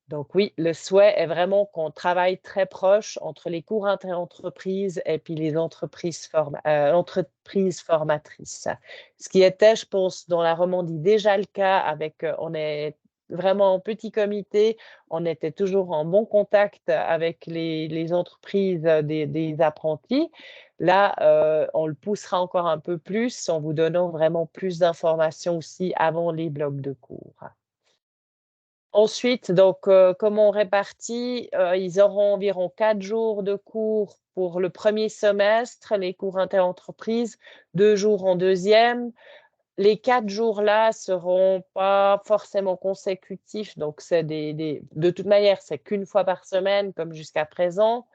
Donc oui, le souhait est vraiment qu'on travaille très proche entre les cours interentreprises et puis les entreprises formatrices. Ce qui était, je pense, dans la Romandie déjà le cas avec, on est vraiment en petit comité, on était toujours en bon contact avec les entreprises des apprentis. Là, on le poussera encore un peu plus en vous donnant vraiment plus d'informations aussi avant les blocs de cours. Ensuite, donc, comment on répartit? Ils auront environ 4 jours de cours pour le premier semestre, les cours interentreprises, 2 jours en deuxième. Les 4 jours-là seront pas forcément consécutifs, donc c'est de toute manière, c'est qu'une fois par semaine comme jusqu'à présent.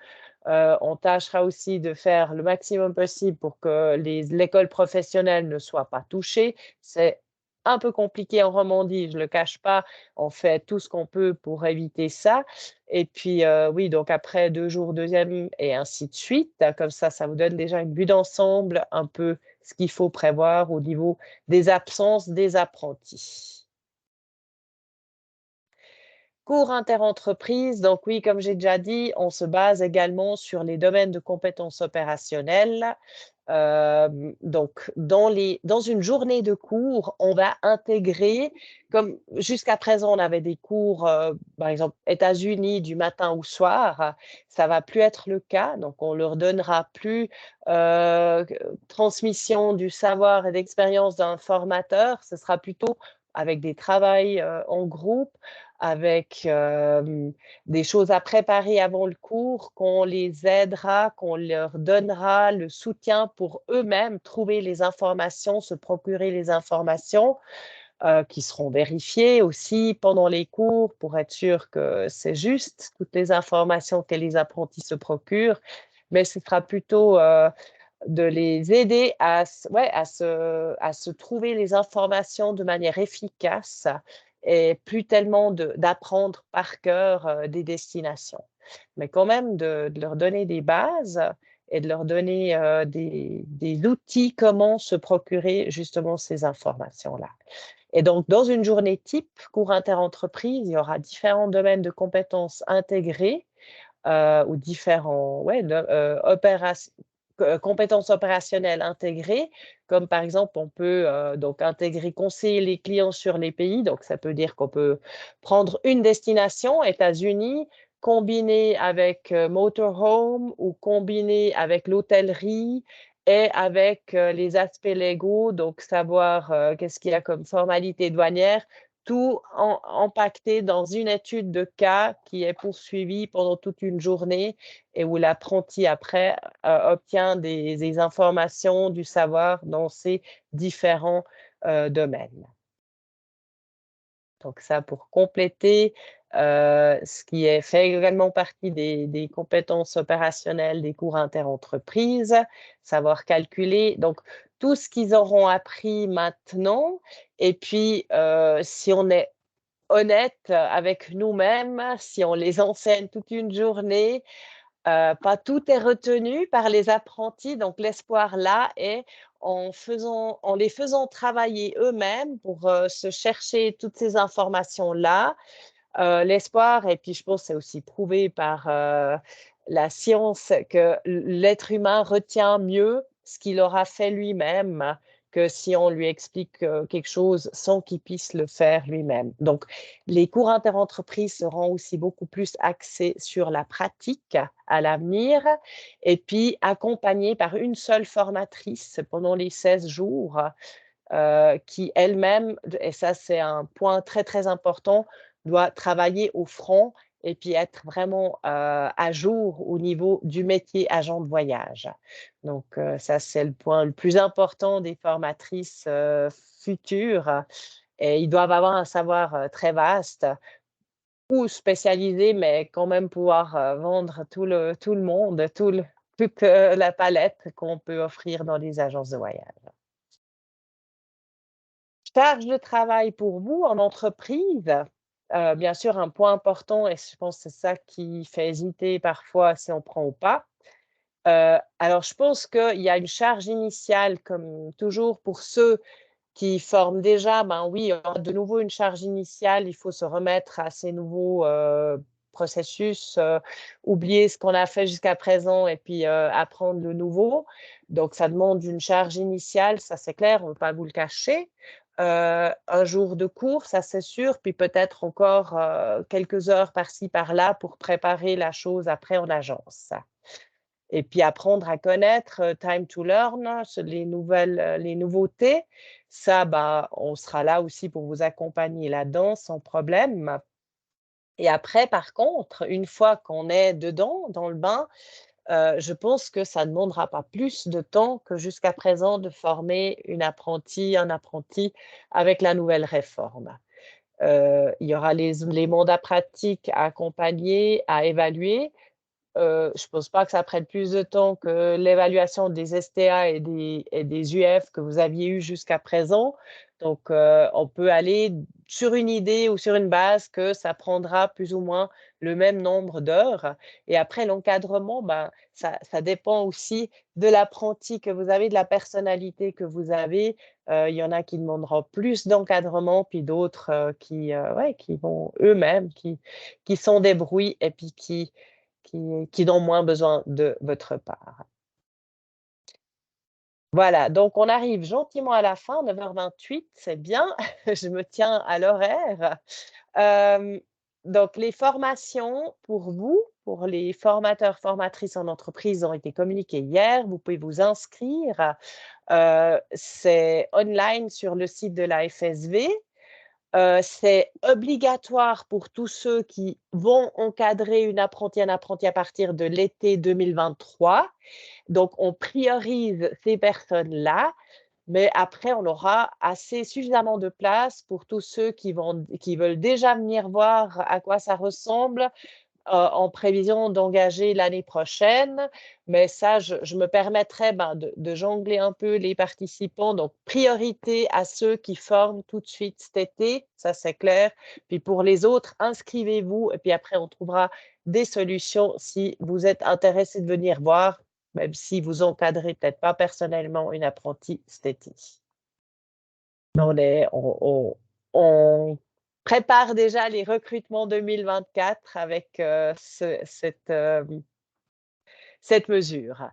On tâchera aussi de faire le maximum possible pour que l'école professionnelle ne soit pas touchée. C'est un peu compliqué en Romandie, je ne le cache pas. On fait tout ce qu'on peut pour éviter ça. Et puis, oui, donc après 2 jours, deuxième et ainsi de suite. Comme ça vous donne déjà une vue d'ensemble, un peu ce qu'il faut prévoir au niveau des absences des apprentis. Cours interentreprises, donc oui, comme j'ai déjà dit, on se base également sur les domaines de compétences opérationnelles. Donc, dans une journée de cours, on va intégrer, comme jusqu'à présent, on avait des cours, par exemple, États-Unis du matin au soir, ça va plus être le cas. Donc, on leur donnera plus transmission du savoir et d'expérience d'un formateur. Ce sera plutôt avec des travails en groupe, avec des choses à préparer avant le cours, qu'on les aidera, qu'on leur donnera le soutien pour eux-mêmes trouver les informations, se procurer les informations qui seront vérifiées aussi pendant les cours pour être sûr que c'est juste toutes les informations que les apprentis se procurent. Mais ce sera plutôt de les aider à se trouver les informations de manière efficace et plus tellement d'apprendre par cœur des destinations. Mais quand même de leur donner des bases et de leur donner des outils comment se procurer justement ces informations-là. Et donc, dans une journée type, cours interentreprise, il y aura différents domaines de compétences intégrés ou différents compétences opérationnelles intégrées, comme par exemple, on peut donc intégrer conseiller les clients sur les pays. Donc, ça peut dire qu'on peut prendre une destination, États-Unis, combiner avec motorhome ou combiner avec l'hôtellerie et avec les aspects légaux, donc savoir qu'est-ce qu'il y a comme formalité douanière, tout empaqueté dans une étude de cas qui est poursuivie pendant toute une journée et où l'apprenti après obtient des informations, du savoir dans ces différents domaines. Donc ça, pour compléter, ce qui est fait également partie des compétences opérationnelles des cours interentreprises, savoir calculer. Donc, tout ce qu'ils auront appris maintenant et puis, si on est honnête avec nous-mêmes, si on les enseigne toute une journée, pas tout est retenu par les apprentis, donc l'espoir là est en les faisant travailler eux-mêmes pour, se chercher toutes ces informations-là, l'espoir et puis je pense que c'est aussi prouvé par, la science que l'être humain retient mieux ce qu'il aura fait lui-même que si on lui explique, quelque chose sans qu'il puisse le faire lui-même. Donc les cours interentreprises seront aussi beaucoup plus axés sur la pratique à l'avenir et puis accompagnés par une seule formatrice pendant les 16 jours, qui elle-même et ça c'est un point très, très important, doit travailler au front et puis être vraiment, à jour au niveau du métier agent de voyage. Donc, ça c'est le point le plus important des formatrices, futures et ils doivent avoir un savoir, très vaste ou spécialisé, mais quand même pouvoir, vendre tout le monde, toute, la palette qu'on peut offrir dans les agences de voyage. Charge de travail pour vous en entreprise, bien sûr, un point important et je pense que c'est ça qui fait hésiter parfois si on prend ou pas. Alors je pense qu'il y a une charge initiale comme toujours pour ceux qui forment déjà, ben oui, il y aura de nouveau une charge initiale, il faut se remettre à ces nouveaux, processus, oublier ce qu'on a fait jusqu'à présent et puis, apprendre le nouveau. Donc ça demande une charge initiale, ça c'est clair, on ne veut pas vous le cacher. Un jour de cours, ça c'est sûr, puis peut-être encore, quelques heures par-ci par-là pour préparer la chose après en agence. Et puis apprendre à connaître, time to learn, les nouveautés. Ça, bah, on sera là aussi pour vous accompagner là-dedans sans problème. Et après, par contre, une fois qu'on est dedans, dans le bain, je pense que ça ne demandera pas plus de temps que jusqu'à présent de former un apprenti avec la nouvelle réforme. Il y aura les mandats pratiques à accompagner, à évaluer. Je pense pas que ça prenne plus de temps que l'évaluation des STA et des UF que vous aviez eu jusqu'à présent. Donc, on peut aller sur une idée ou sur une base que ça prendra plus ou moins le même nombre d'heures. Et après, l'encadrement, ben, ça dépend aussi de l'apprenti que vous avez, de la personnalité que vous avez. Il y en a qui demanderont plus d'encadrement, puis d'autres qui vont eux-mêmes, qui sont débrouillés et puis qui ont moins besoin de votre part. Voilà, donc on arrive gentiment à la fin, 9h28, c'est bien, je me tiens à l'horaire. Hem, donc les formations pour vous, pour les formateurs, formatrices en entreprise ont été communiquées hier. Vous pouvez vous inscrire. C'est online sur le site de la FSV. C'est obligatoire pour tous ceux qui vont encadrer une apprentie, un apprenti à partir de l'été 2023. Donc, on priorise ces personnes-là, mais après, on aura suffisamment de place pour tous ceux qui veulent déjà venir voir à quoi ça ressemble, en prévision d'engager l'année prochaine. Mais ça, je me permettrai, ben, de jongler un peu les participants. Donc, priorité à ceux qui forment tout de suite cet été, ça c'est clair. Puis pour les autres, inscrivez-vous et puis après, on trouvera des solutions si vous êtes intéressé de venir voir, même si vous encadrez peut-être pas personnellement une apprentie cet été. On prépare déjà les recrutements 2024 avec cette mesure.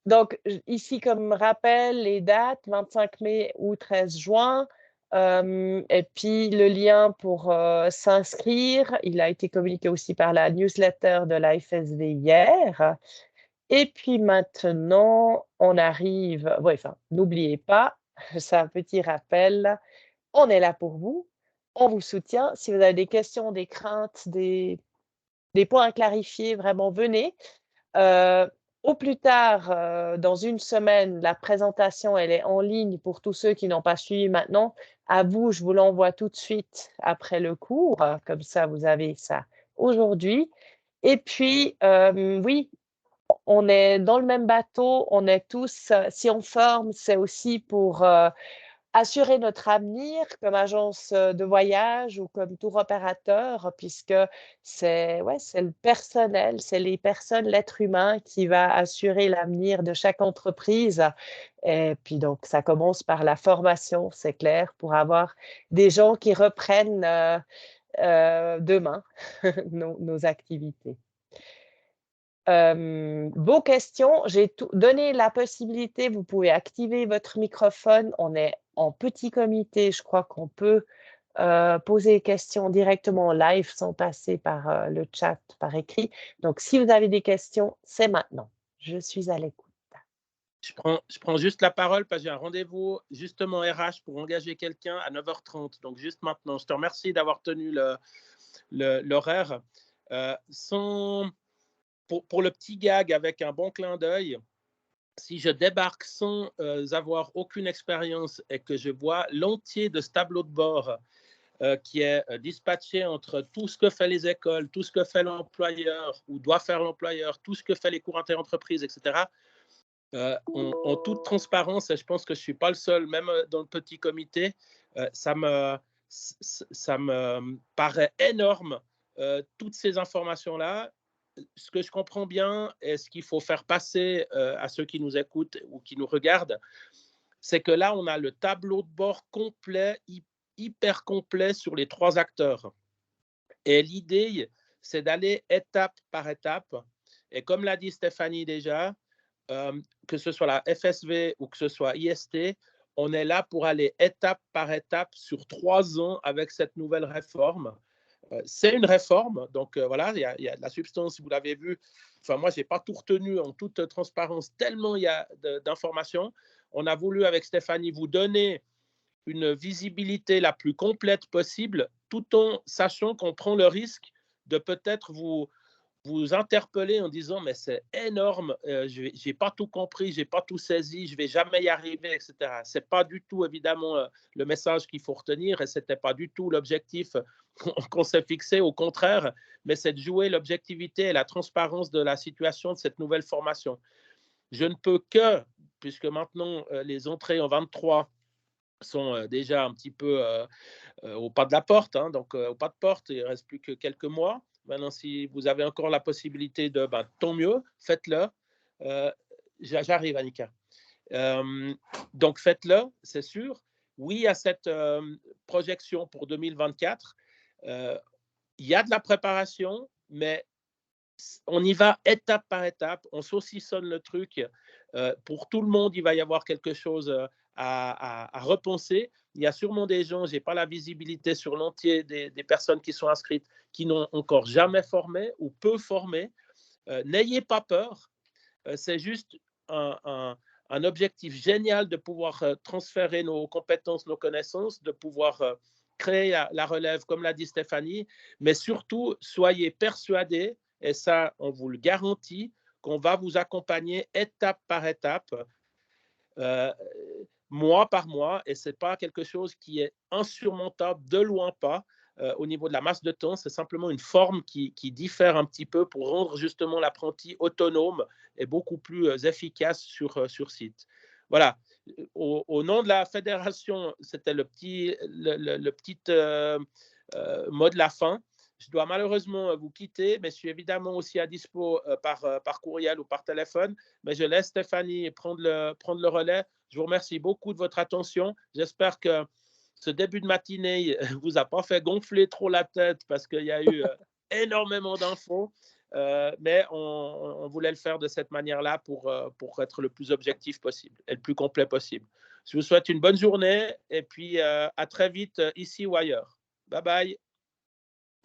Donc, ici, comme rappel, les dates, 25 mai ou 13 juin. Et puis, le lien pour s'inscrire, il a été communiqué aussi par la newsletter de la FSV hier. Et puis maintenant, on arrive, ouais, enfin, n'oubliez pas, c'est un petit rappel, on est là pour vous, on vous soutient. Si vous avez des questions, des craintes, des points à clarifier, vraiment venez. Au plus tard, dans une semaine, la présentation, elle est en ligne pour tous ceux qui n'ont pas suivi maintenant. À vous, je vous l'envoie tout de suite après le cours, comme ça vous avez ça aujourd'hui. Et puis, oui, on est dans le même bateau, on est tous, si on forme, c'est aussi pour assurer notre avenir comme agence de voyage ou comme tour opérateur, puisque c'est le personnel, c'est les personnes, l'être humain qui va assurer l'avenir de chaque entreprise. Et puis donc, ça commence par la formation, c'est clair, pour avoir des gens qui reprennent demain nos activités. Vos questions, j'ai donné la possibilité, vous pouvez activer votre microphone. On est en petit comité, je crois qu'on peut poser des questions directement en live sans passer par le chat, par écrit. Donc, si vous avez des questions, c'est maintenant. Je suis à l'écoute. Je prends juste la parole parce que j'ai un rendez-vous justement RH pour engager quelqu'un à 9h30. Donc, juste maintenant, je te remercie d'avoir tenu l'horaire. Pour le petit gag avec un bon clin d'œil, si je débarque sans avoir aucune expérience et que je vois l'entier de ce tableau de bord qui est dispatché entre tout ce que fait les écoles, tout ce que fait l'employeur ou doit faire l'employeur, tout ce que fait les cours interentreprises, etc., en toute transparence, et je pense que je ne suis pas le seul, même dans le petit comité, ça me paraît énorme, toutes ces informations-là. Ce que je comprends bien et ce qu'il faut faire passer à ceux qui nous écoutent ou qui nous regardent, c'est que là, on a le tableau de bord complet, hyper complet sur les 3 acteurs. Et l'idée, c'est d'aller étape par étape. Et comme l'a dit Stéphanie déjà, que ce soit la FSV ou que ce soit IST, on est là pour aller étape par étape sur 3 ans avec cette nouvelle réforme. C'est une réforme, donc voilà, il y a de la substance, vous l'avez vu. Enfin, moi, je n'ai pas tout retenu en toute transparence, tellement il y a d'informations. On a voulu, avec Stéphanie, vous donner une visibilité la plus complète possible, tout en sachant qu'on prend le risque de peut-être vous interpeller en disant mais c'est énorme, je n'ai pas tout compris, je n'ai pas tout saisi, je ne vais jamais y arriver, etc. Ce n'est pas du tout évidemment le message qu'il faut retenir et ce n'était pas du tout l'objectif qu'on s'est fixé, au contraire, mais c'est de jouer l'objectivité et la transparence de la situation de cette nouvelle formation. Je ne peux que, puisque maintenant les entrées en 23 sont déjà un petit peu au pas de la porte, hein, donc au pas de porte, il ne reste plus que quelques mois. Maintenant, si vous avez encore la possibilité tant mieux, faites-le. J'arrive, Annika. Donc, faites-le, c'est sûr. Oui, il y a cette projection pour 2024. Il y a de la préparation, mais on y va étape par étape. On saucissonne le truc. Pour tout le monde, il va y avoir quelque chose à repenser. Il y a sûrement des gens, je n'ai pas la visibilité sur l'entier des personnes qui sont inscrites, qui n'ont encore jamais formé ou peu formé. N'ayez pas peur. C'est juste un objectif génial de pouvoir transférer nos compétences, nos connaissances, de pouvoir créer la relève, comme l'a dit Stéphanie, mais surtout, soyez persuadés, et ça, on vous le garantit, qu'on va vous accompagner étape par étape, mois par mois, et ce n'est pas quelque chose qui est insurmontable, de loin pas. Au niveau de la masse de temps, c'est simplement une forme qui diffère un petit peu pour rendre justement l'apprenti autonome et beaucoup plus efficace sur site. Voilà. Au nom de la fédération, c'était le petit mot de la fin. Je dois malheureusement vous quitter, mais je suis évidemment aussi à dispo par courriel ou par téléphone. Mais je laisse Stéphanie prendre le relais. Je vous remercie beaucoup de votre attention. J'espère que ce début de matinée ne vous a pas fait gonfler trop la tête parce qu'il y a eu énormément d'infos. Mais on voulait le faire de cette manière-là pour être le plus objectif possible et le plus complet possible. Je vous souhaite une bonne journée et puis à très vite ici ou ailleurs. Bye bye.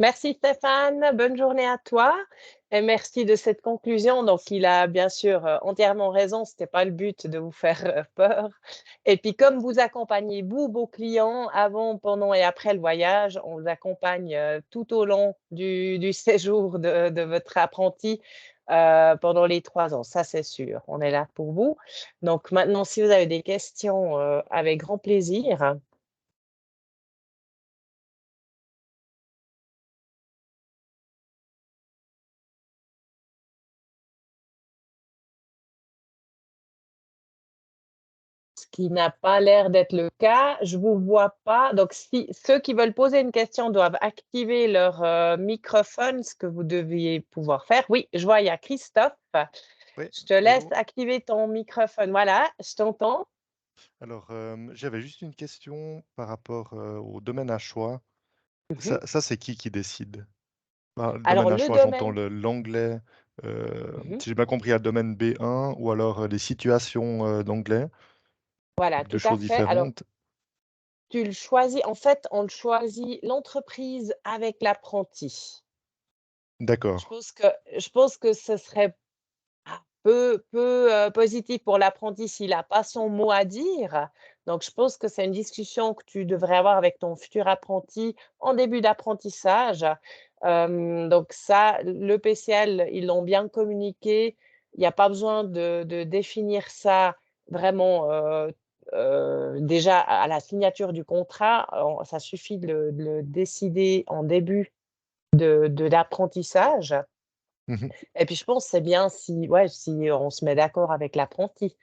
Merci Stéphane, bonne journée à toi et merci de cette conclusion. Donc, il a bien sûr entièrement raison, ce n'était pas le but de vous faire peur. Et puis, comme vous accompagnez vos clients avant, pendant et après le voyage, on vous accompagne tout au long du séjour de votre apprenti pendant les 3 ans, ça c'est sûr, on est là pour vous. Donc maintenant, si vous avez des questions, avec grand plaisir. Ce qui n'a pas l'air d'être le cas. Je ne vous vois pas. Donc, si ceux qui veulent poser une question doivent activer leur microphone, ce que vous deviez pouvoir faire. Oui, je vois, il y a Christophe. Oui, Je te laisse bonjour. activer ton microphone. Voilà, je t'entends. Alors, j'avais juste une question par rapport au domaine à choix. Mhm. Ça c'est qui décide? Ben, le Alors, domaine à le choix, j'entends domaine. l'anglais, Mhm. si j'ai bien compris, il y a le domaine B1 ou alors les situations d'anglais, Voilà, deux tout à choses fait. Alors, différentes. tu le choisis. En fait, on le choisit l'entreprise avec l'apprenti. Je D'accord. pense que, je pense que ce serait peu positif pour l'apprenti s'il n'a pas son mot à dire. Donc je pense que c'est une discussion que tu devrais avoir avec ton futur apprenti en début d'apprentissage. Donc ça, le PCL, ils l'ont bien communiqué. Il n'y a pas besoin de définir ça vraiment, déjà à la signature du contrat. Ça suffit de le décider en début de l'apprentissage. Mmh. Et puis je pense que c'est bien si ouais, si on se met d'accord avec l'apprenti,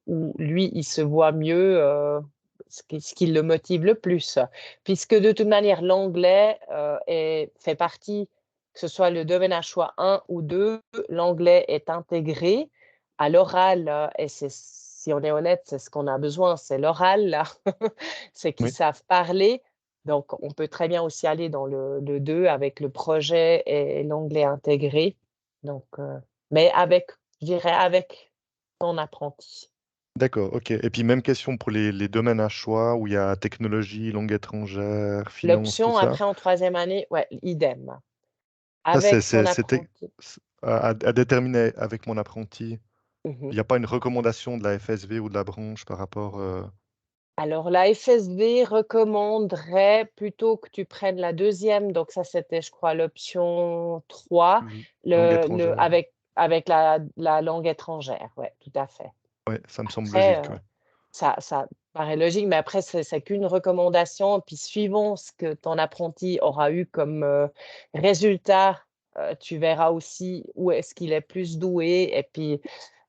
où lui, il se voit mieux, ce qui le motive le plus. Puisque de toute manière, l'anglais, fait partie, que ce soit le domaine à choix 1 ou 2, l'anglais est intégré à l'oral, et c'est si on est honnête, c'est ce qu'on a besoin, c'est l'oral là, c'est qu'ils Oui, savent parler. Donc on peut très bien aussi aller dans le 2 avec le projet et l'anglais intégré. Donc mais avec je dirais avec ton apprenti. d'accord, OK, et puis même question pour les domaines à choix où il y a technologie, langue étrangère, finance, tout L'option ça. après en 3e année, ouais, idem. Ça Avec ton apprenti. c'est à déterminer avec mon apprenti. Mmh. Il n'y a pas une recommandation de la FSV ou de la branche par rapport, Alors la FSV recommanderait plutôt que tu prennes la 2e, donc ça c'était je crois l'option 3, langue le étrangère? avec la langue étrangère, ouais, tout à fait. Ouais, ça me semble Après, logique, ouais. ça paraît logique, mais après c'est qu'une recommandation, puis suivant ce que ton apprenti aura eu comme, résultat, tu verras aussi où est-ce qu'il est plus doué et puis,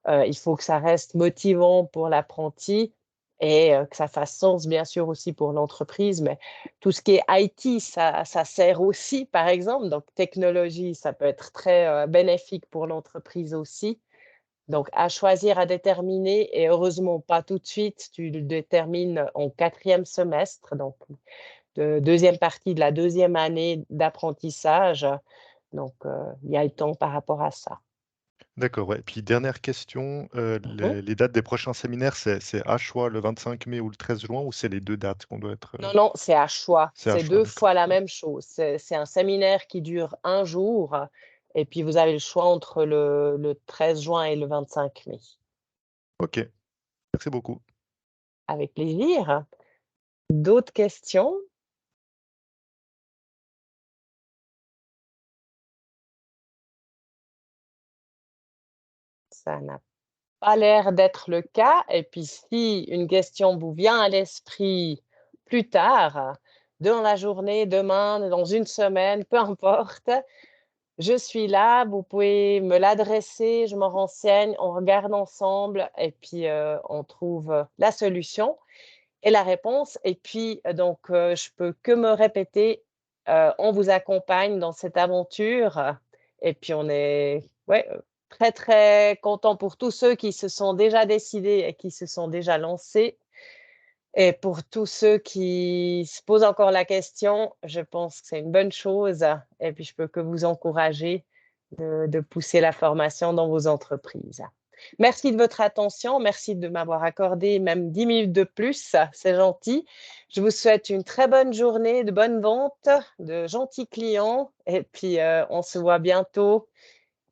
il faut que ça reste motivant pour l'apprenti et que ça fasse sens, bien sûr, aussi pour l'entreprise. Mais tout ce qui est IT, ça sert aussi, par exemple. Donc, technologie, ça peut être très bénéfique pour l'entreprise aussi. Donc, à choisir, à déterminer, et heureusement pas tout de suite. Tu le détermines en 4e semestre, donc deuxième partie de la 2e année d'apprentissage. Donc, il y a le temps par rapport à ça. D'accord, ouais. Puis dernière question, Mhm. les dates des prochains séminaires, c'est à choix le 25 mai ou le 13 juin, ou c'est les 2 dates qu'on doit être... Non, non, c'est à choix. C'est à C'est choix, 2 d'accord. fois la même chose. C'est un séminaire qui dure 1 jour et puis vous avez le choix entre le 13 juin et le 25 mai. Ok, merci beaucoup. Avec plaisir. D'autres questions? Ça n'a pas l'air d'être le cas. Et puis si une question vous vient à l'esprit plus tard, dans la journée, demain, dans une semaine, peu importe, je suis là, vous pouvez me l'adresser, je me renseigne, on regarde ensemble et puis on trouve la solution et la réponse. Et puis je peux que me répéter, on vous accompagne dans cette aventure et puis on est très, très content pour tous ceux qui se sont déjà décidés et qui se sont déjà lancés. Et pour tous ceux qui se posent encore la question, je pense que c'est une bonne chose et puis je peux que vous encourager de pousser la formation dans vos entreprises. Merci de votre attention, merci de m'avoir accordé même 10 minutes de plus, c'est gentil. Je vous souhaite une très bonne journée, de bonnes ventes, de gentils clients et puis on se voit bientôt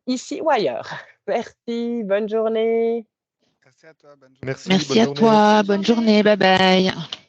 ici ou ailleurs. Merci, bonne journée. Merci à toi, bonne journée. Merci, Merci bonne à journée. toi. Bonne journée. Bye bye.